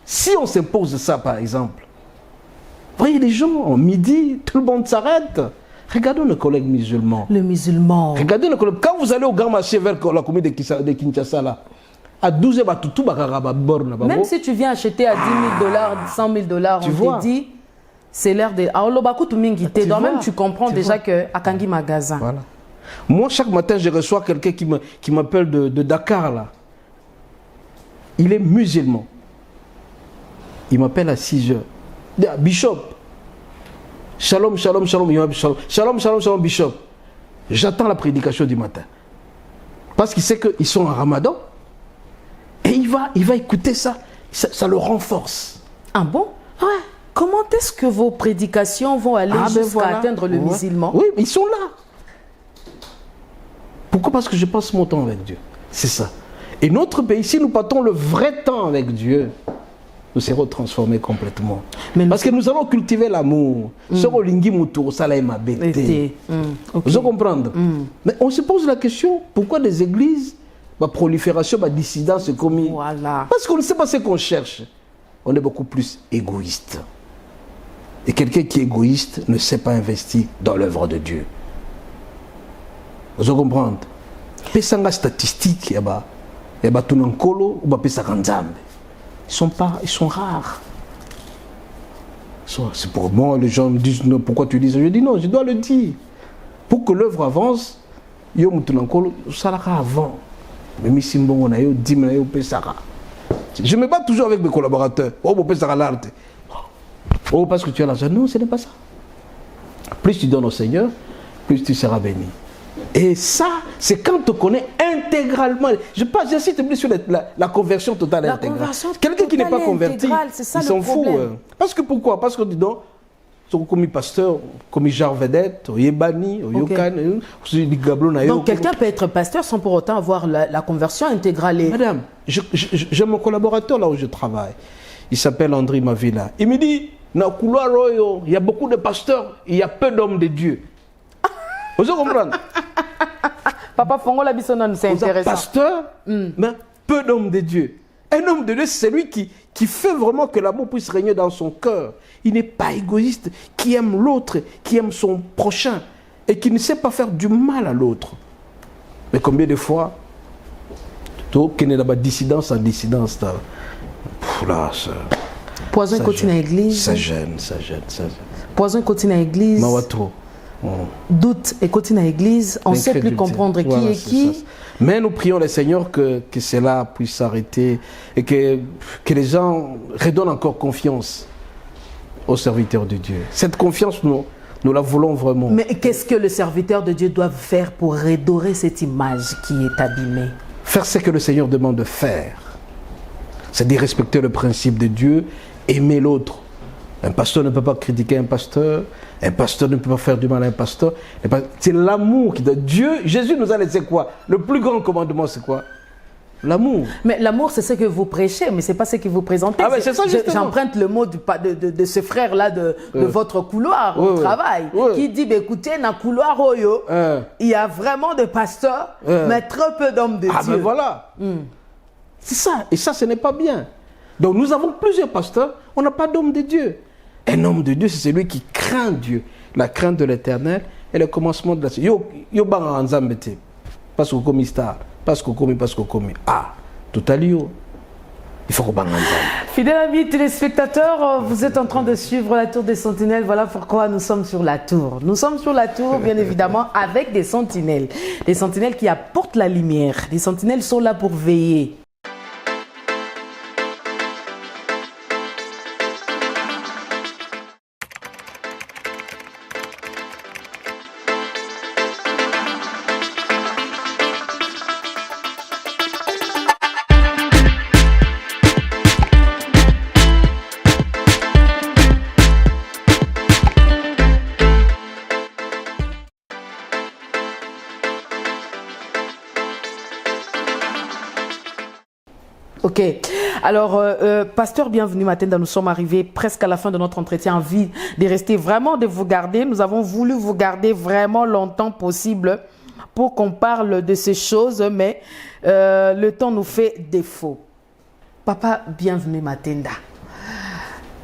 si on s'impose ça par exemple, voyez les gens, en midi, tout le monde s'arrête. Regardons nos collègues musulmans. Le musulman. Regardez nos collègues. Quand vous allez au grand marché vers la commune de Kinshasa, là, à 12 h, même si tu viens acheter à $10 000, $100 000, on te dit, c'est l'heure de... Donc même tu comprends déjà que Akangi magasin. Voilà. Moi, chaque matin, je reçois quelqu'un qui m'appelle de Dakar, là. Il est musulman. Il m'appelle à 6 h. Bishop. Shalom, shalom, shalom, shalom, shalom, shalom, Bishop. J'attends la prédication du matin. Parce qu'il sait qu'ils sont en Ramadan. Et il va écouter ça. Ça le renforce. Ah bon? Ouais. comment est-ce que vos prédications vont aller jusqu'à atteindre le musulman? Oui, mais ils sont là. Pourquoi? Parce que je passe mon temps avec Dieu. C'est ça. Et notre pays, si nous passons le vrai temps avec Dieu, nous serons transformés complètement. Parce que nous allons cultiver l'amour. Vous comprenez? Mais on se pose la question, pourquoi des églises, ma prolifération, ma dissidence est commise? Voilà. Parce qu'on ne sait pas ce qu'on cherche. On est beaucoup plus égoïste. Et quelqu'un qui est égoïste ne sait pas investir dans l'œuvre de Dieu. Vous comprenez? Pesanga statistique, yaba tunankolo ou ba pesanga nzambe. Ils sont rares. C'est pour moi, les gens me disent non, pourquoi tu dis ça? Je dis non, je dois le dire. Pour que l'œuvre avance, yo mutunankolo salaka avant. Même si on a eu 10 000 pesara. Je me bats toujours avec mes collaborateurs. Oh, mon pesara l'art. Oh, parce que tu as l'argent. Non, ce n'est pas ça. Plus tu donnes au Seigneur, plus tu seras béni. Et ça, c'est quand tu connais intégralement. J'insiste plus sur la conversion totale et intégrale. Quelqu'un qui n'est pas converti, il s'en fout. Parce que pourquoi? Parce que dis donc, comme pasteur, comme Jar Vedette, Yebani, Yokan, donc quelqu'un peut être pasteur sans pour autant avoir la conversion intégrale. Madame, j'ai mon collaborateur là où je travaille. Il s'appelle André Mavila. Il me dit, dans le couloir, il y a beaucoup de pasteurs, il y a peu d'hommes de Dieu. Vous comprenez? Papa Fongola Bissonon, c'est intéressant. Pasteur, mais peu d'hommes de Dieu. Un homme de Dieu, c'est celui qui fait vraiment que l'amour puisse régner dans son cœur. Il n'est pas égoïste, qui aime l'autre, qui aime son prochain et qui ne sait pas faire du mal à l'autre. Mais combien de fois, tout qui est là-bas, dissidence en dissidence, là, Poison continue à l'église. Ça gêne. Poison continue à l'église. Mawato. Doute et continue à l'église. On ne sait plus comprendre qui est qui. Ça. Mais nous prions le Seigneur que cela puisse s'arrêter et que les gens redonnent encore confiance aux serviteurs de Dieu. Cette confiance, nous la voulons vraiment. Mais qu'est-ce que le serviteur de Dieu doit faire pour redorer cette image qui est abîmée? Faire ce que le Seigneur demande de faire. C'est-à-dire respecter le principe de Dieu, aimer l'autre. Un pasteur ne peut pas critiquer un pasteur ne peut pas faire du mal à un pasteur. C'est l'amour qui donne. Dieu, Jésus nous a laissé quoi? Le plus grand commandement, c'est quoi? L'amour. Mais l'amour, c'est ce que vous prêchez, mais ce n'est pas ce que vous présentez. Ah, c'est ça, justement. J'emprunte le mot de ce frère-là de votre couloir au travail, qui dit, écoutez, dans le couloir, il y a vraiment des pasteurs, mais très peu d'hommes de Dieu. Ah, ben voilà. C'est ça. Et ça, ce n'est pas bien. Donc, nous avons plusieurs pasteurs, on n'a pas d'homme de Dieu. Un homme de Dieu, c'est celui qui craint Dieu. La crainte de l'Éternel est le commencement de la... Yo banga nzambete. Parce qu'on commis star. Parce qu'on commis. Ah, tout à l'heure. Il faut qu'on banga nzambete. Fidèles amis téléspectateurs, vous êtes en train de suivre la Tour des Sentinelles. Voilà pourquoi nous sommes sur la Tour. Nous sommes sur la Tour, bien évidemment, avec des sentinelles. Des sentinelles qui apportent la lumière. Des sentinelles sont là pour veiller. Ok. Alors, pasteur, bienvenue Matinda. Nous sommes arrivés presque à la fin de notre entretien. Envie de rester vraiment, de vous garder. Nous avons voulu vous garder vraiment longtemps possible pour qu'on parle de ces choses, mais le temps nous fait défaut. Papa, bienvenue Matinda.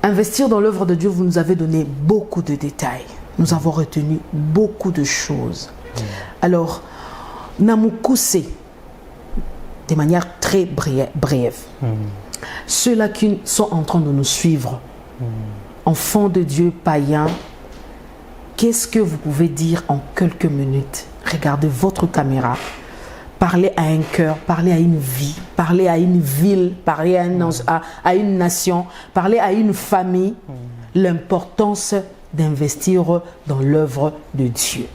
Investir dans l'œuvre de Dieu, vous nous avez donné beaucoup de détails. Nous avons retenu beaucoup de choses. Alors, Namukuse, de manière très brève. Ceux-là qui sont en train de nous suivre, enfants de Dieu, païens, qu'est-ce que vous pouvez dire en quelques minutes? Regardez votre caméra, parlez à un cœur, parlez à une vie, parlez à une ville, parlez à une nation, parlez à une famille, l'importance d'investir dans l'œuvre de Dieu.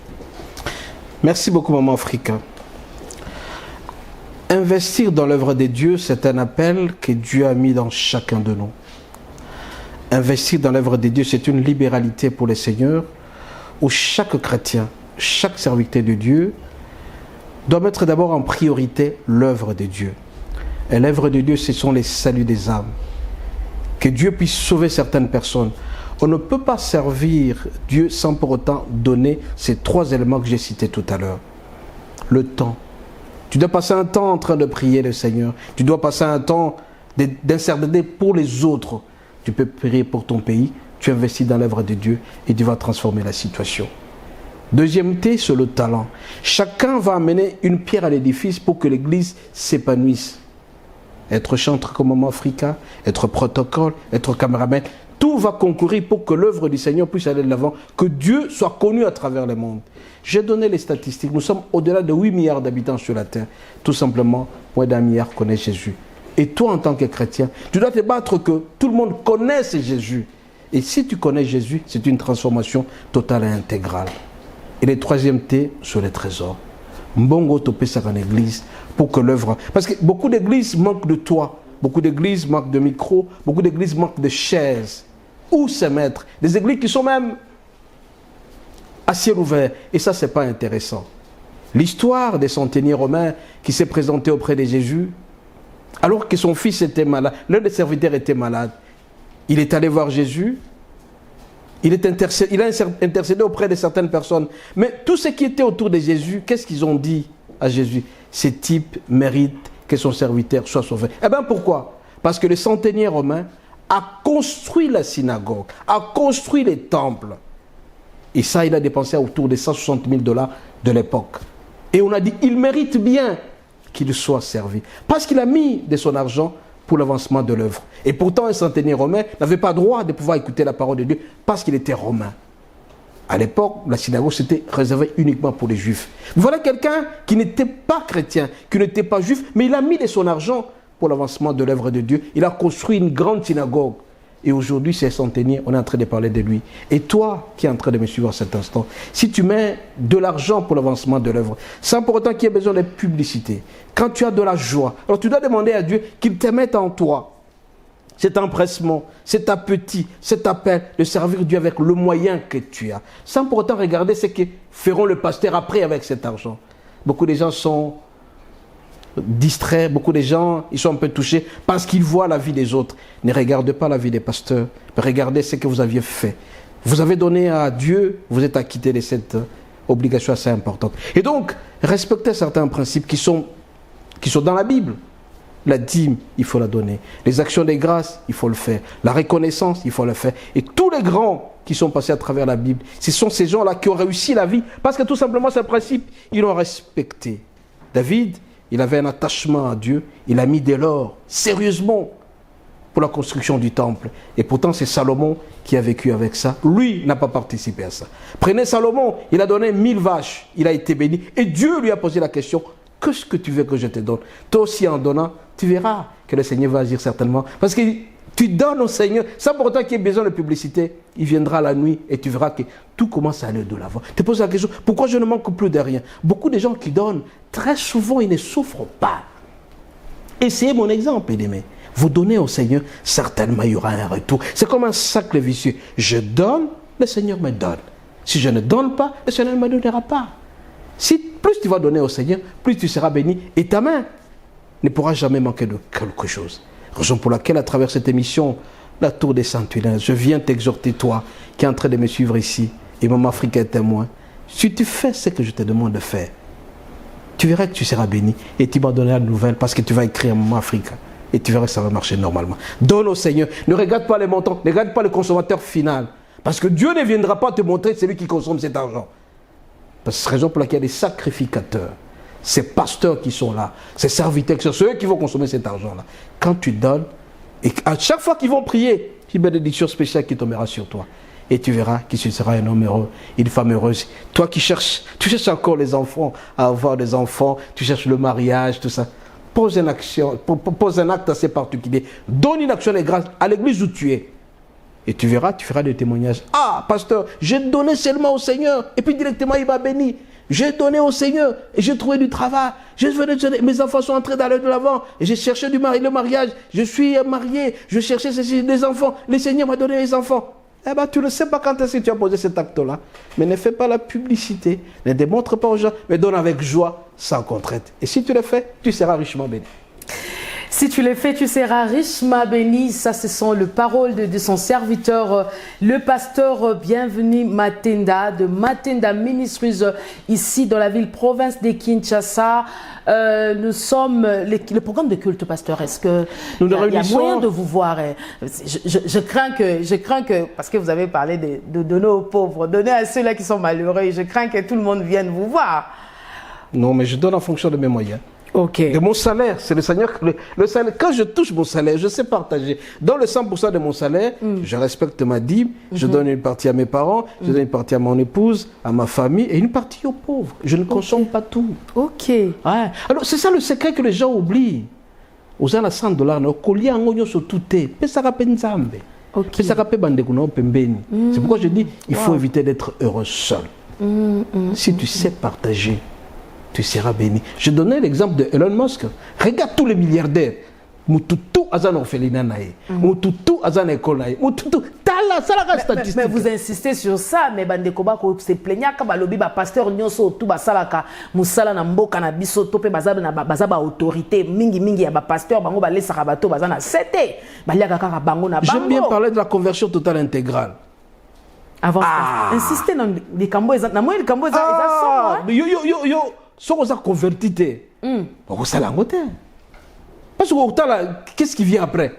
Merci beaucoup, Maman Africa. Investir dans l'œuvre de Dieu, c'est un appel que Dieu a mis dans chacun de nous. Investir dans l'œuvre de Dieu, c'est une libéralité pour les seigneurs où chaque chrétien, chaque serviteur de Dieu doit mettre d'abord en priorité l'œuvre de Dieu. Et l'œuvre de Dieu, ce sont les saluts des âmes. Que Dieu puisse sauver certaines personnes. On ne peut pas servir Dieu sans pour autant donner ces 3 éléments que j'ai cités tout à l'heure. Le temps. Tu dois passer un temps en train de prier le Seigneur. Tu dois passer un temps d'intercéder pour les autres. Tu peux prier pour ton pays. Tu investis dans l'œuvre de Dieu et tu vas transformer la situation. Deuxième T, c'est le talent. Chacun va amener une pierre à l'édifice pour que l'Église s'épanouisse. Être chanteur comme Maman Africa, être protocole, être caméraman, tout va concourir pour que l'œuvre du Seigneur puisse aller de l'avant, que Dieu soit connu à travers le monde. J'ai donné les statistiques, nous sommes au-delà de 8 milliards d'habitants sur la terre. Tout simplement, moins d'1 milliard connaît Jésus. Et toi, en tant que chrétien, tu dois te battre que tout le monde connaisse Jésus. Et si tu connais Jésus, c'est une transformation totale et intégrale. Et le 3e T, sur les trésors. Mbongo topé ça en église pour que l'œuvre... Parce que beaucoup d'églises manquent de toit, beaucoup d'églises manquent de micros, beaucoup d'églises manquent de chaises. Où se mettre? Des églises qui sont même à ciel ouvert. Et ça, c'est pas intéressant. L'histoire des centeniers romains qui s'est présenté auprès de Jésus, alors que son fils était malade, l'un des serviteurs était malade, il est allé voir Jésus. Il a intercédé auprès de certaines personnes. Mais tous ceux qui étaient autour de Jésus, qu'est-ce qu'ils ont dit à Jésus? Ces types méritent que son serviteur soit sauvé. Eh bien pourquoi? Parce que le centenier romain a construit la synagogue, a construit les temples. Et ça, il a dépensé autour de 160 000 $ de l'époque. Et on a dit, il mérite bien qu'il soit servi. Parce qu'il a mis de son argent pour l'avancement de l'œuvre. Et pourtant, un centenier romain n'avait pas droit de pouvoir écouter la parole de Dieu parce qu'il était romain. À l'époque, la synagogue, c'était réservé uniquement pour les juifs. Voilà quelqu'un qui n'était pas chrétien, qui n'était pas juif, mais il a mis de son argent pour l'avancement de l'œuvre de Dieu. Il a construit une grande synagogue. Et aujourd'hui, c'est centenier, on est en train de parler de lui. Et toi, qui es en train de me suivre en cet instant, si tu mets de l'argent pour l'avancement de l'œuvre, sans pour autant qu'il y ait besoin de publicité, quand tu as de la joie, alors tu dois demander à Dieu qu'il te mette en toi cet empressement, cet appétit, cet appel de servir Dieu avec le moyen que tu as, sans pour autant regarder ce que feront le pasteur après avec cet argent. Beaucoup de gens sont distraits, beaucoup de gens, ils sont un peu touchés parce qu'ils voient la vie des autres. Ne regardez pas la vie des pasteurs, mais regardez ce que vous aviez fait. Vous avez donné à Dieu, vous êtes acquitté de cette obligation assez importante. Et donc, respectez certains principes qui sont dans la Bible. La dîme, il faut la donner. Les actions des grâces, il faut le faire. La reconnaissance, il faut le faire. Et tous les grands qui sont passés à travers la Bible, ce sont ces gens-là qui ont réussi la vie parce que tout simplement, ce principe, ils l'ont respecté. David, il avait un attachement à Dieu. Il a mis de l'or, sérieusement, pour la construction du temple. Et pourtant, c'est Salomon qui a vécu avec ça. Lui n'a pas participé à ça. Prenez Salomon, il a donné 1000 vaches. Il a été béni. Et Dieu lui a posé la question, qu'est-ce que tu veux que je te donne? Toi aussi, en donnant, tu verras que le Seigneur va agir certainement. Parce que tu donnes au Seigneur, sans pour autant qu'il y ait besoin de publicité, il viendra la nuit et tu verras que tout commence à aller de l'avant. Tu te poses la question, pourquoi je ne manque plus de rien? Beaucoup de gens qui donnent, très souvent, ils ne souffrent pas. Et c'est mon exemple, bien-aimé. Vous donnez au Seigneur, certainement il y aura un retour. C'est comme un cercle vicieux. Je donne, le Seigneur me donne. Si je ne donne pas, le Seigneur ne me donnera pas. Si plus tu vas donner au Seigneur, plus tu seras béni et ta main ne pourra jamais manquer de quelque chose. Raison pour laquelle, à travers cette émission, la Tour des Sentinelles, je viens t'exhorter, toi, qui es en train de me suivre ici, et Maman Africa est témoin. Si tu fais ce que je te demande de faire, tu verras que tu seras béni et tu vas donner la nouvelle parce que tu vas écrire Maman Africa et tu verras que ça va marcher normalement. Donne au Seigneur. Ne regarde pas les montants, ne regarde pas le consommateur final. Parce que Dieu ne viendra pas te montrer celui qui consomme cet argent. Parce que c'est la raison pour laquelle il y a des sacrificateurs, ces pasteurs qui sont là, ces serviteurs qui sont ceux qui vont consommer cet argent-là. Quand tu donnes, et à chaque fois qu'ils vont prier, une bénédiction spéciale qui tombera sur toi. Et tu verras que tu seras un homme heureux, une femme heureuse. Toi qui cherches, tu cherches encore les enfants, à avoir des enfants, tu cherches le mariage, tout ça. Pose une action, pose un acte assez particulier. Donne une action de grâce à l'église où tu es. Et tu verras des témoignages. Ah, pasteur, j'ai donné seulement au Seigneur. Et puis directement, il m'a béni. J'ai donné au Seigneur et j'ai trouvé du travail. Mes enfants sont entrés d'aller de l'avant et j'ai cherché le mariage. Je suis marié, je cherchais des enfants. Le Seigneur m'a donné les enfants. Eh bien, tu ne sais pas quand est-ce que tu as posé cet acte-là. Mais ne fais pas la publicité. Ne démontre pas aux gens, mais donne avec joie, sans contrainte. Et si tu le fais, tu seras richement béni. Si tu le fais, tu seras richement béni. Ça, ce sont les paroles de son serviteur, le pasteur Bienvenu Matenda, de Matenda Ministries, ici dans la ville province de Kinshasa. Nous sommes le programme de culte, pasteur. Est-ce que il y a moyen de vous voir? Je crains que, parce que vous avez parlé de donner aux pauvres, donner à ceux-là qui sont malheureux, je crains que tout le monde vienne vous voir. Non, mais je donne en fonction de mes moyens. Okay. De mon salaire, c'est le Seigneur. Le salaire, quand je touche mon salaire, je sais partager. Dans le 100% de mon salaire, je respecte ma dîme, je donne une partie à mes parents, je donne une partie à mon épouse, à ma famille et une partie aux pauvres. Je ne consomme pas tout. Ok. Ouais. Alors, c'est ça le secret que les gens oublient. Aux gens à $100, nos colliers en oignon sur tout est. C'est pourquoi je dis il faut éviter d'être heureux seul. Si tu sais partager, tu seras béni. Je donnais l'exemple de Elon Musk. Regarde tous les milliardaires. Mututu azan orphelinat nae. Mututu azan école nae. Mututu tala ça la statistique. Mais vous insistez sur ça, mais bandekoba ko se plaignant ka balobi ba pasteur nyonso tout ba salaka musala na mboka na biso to pe bazaba na bazaba autorité mingi ya ba pasteur bango ba lesaka bato bazana sete baliaka kaka bango na bango. J'aime bien parler de la conversion totale intégrale. Avant insister dans les cambo na moi les cambo yo so on a converti te. Bon ça la ngote. Parce que qu'est-ce qui vient après?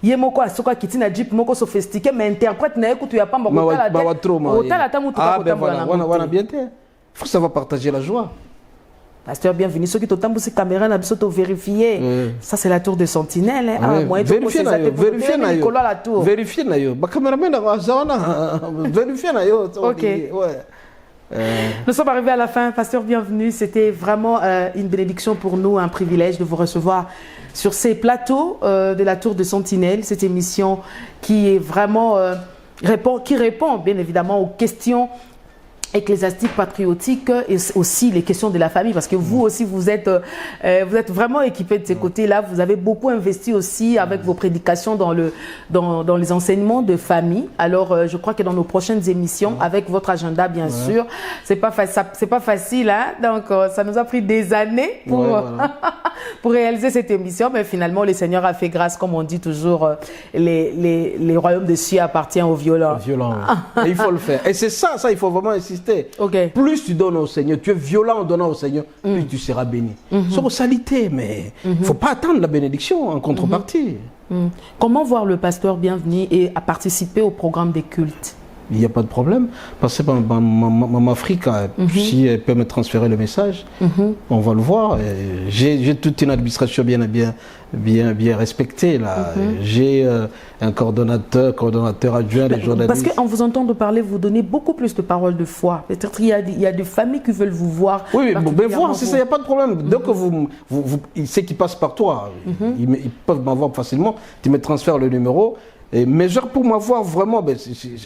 Yemoko asoka kitina jeep moko sophistiqué mais interprète na écoute ya pas moko tala on bien te. Faut savoir partager la joie. Pasteur Bienvenu ceux qui t'otambousi caméra na biso to vérifier. Ça c'est la tour de sentinelle hein. Vérifier na yo. Ba cameraman na zona vérifier na yo. OK. Ouais. Nous sommes arrivés à la fin. Pasteur Bienvenu, c'était vraiment une bénédiction pour nous, un privilège de vous recevoir sur ces plateaux de la Tour de Sentinelle, cette émission qui est vraiment répond bien évidemment aux questions ecclésiastiques, patriotiques et aussi les questions de la famille, parce que vous aussi vous êtes vraiment équipé de ces côtés-là. Vous avez beaucoup investi aussi avec vos prédications dans les enseignements de famille. Alors je crois que dans nos prochaines émissions, avec votre agenda bien sûr, c'est pas facile hein. Donc ça nous a pris des années pour réaliser cette émission, mais finalement le Seigneur a fait grâce, comme on dit toujours, les royaumes des cieux appartiennent aux violents. Et il faut le faire. Et c'est ça il faut vraiment insister. Okay. Plus tu donnes au Seigneur, tu es violent en donnant au Seigneur, plus tu seras béni. C'est salité, mais il ne faut pas attendre la bénédiction en contrepartie. Comment voir le pasteur Bienvenu et à participer au programme des cultes? Il n'y a pas de problème. Passez par Maman Africa, si elle peut me transférer le message, on va le voir. J'ai toute une administration bien respectée là. J'ai un coordonnateur adjoint, les journalistes. Parce qu'en vous entendant parler, vous donnez beaucoup plus de paroles de foi. Peut-être il y a des familles qui veulent vous voir. Oui, mais voir, c'est ça, il n'y a pas de problème. Donc c'est qu'ils passent par toi. Ils peuvent m'avoir facilement. Tu me transfères le numéro. Mais genre pour m'avoir vraiment,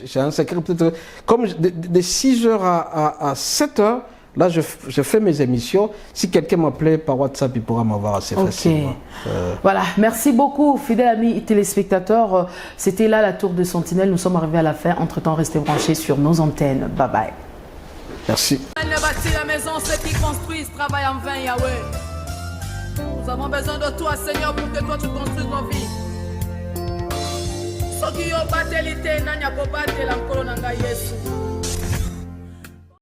j'ai un secret peut-être, comme de 6h à 7h, là je fais mes émissions. Si quelqu'un m'appelait par WhatsApp, il pourra m'avoir assez facilement. Voilà, merci beaucoup fidèles amis téléspectateurs. C'était là la Tour de Sentinelle, nous sommes arrivés à la fin. Entre-temps, restez branchés sur nos antennes. Bye bye. Merci. La maison, ceux qui construisent travaillent en vain, Yahweh. Nous avons besoin de toi, Seigneur, pour que toi tu construises nos vies. Soki yo batelite nanya ko batela nkolo nanga Yesu.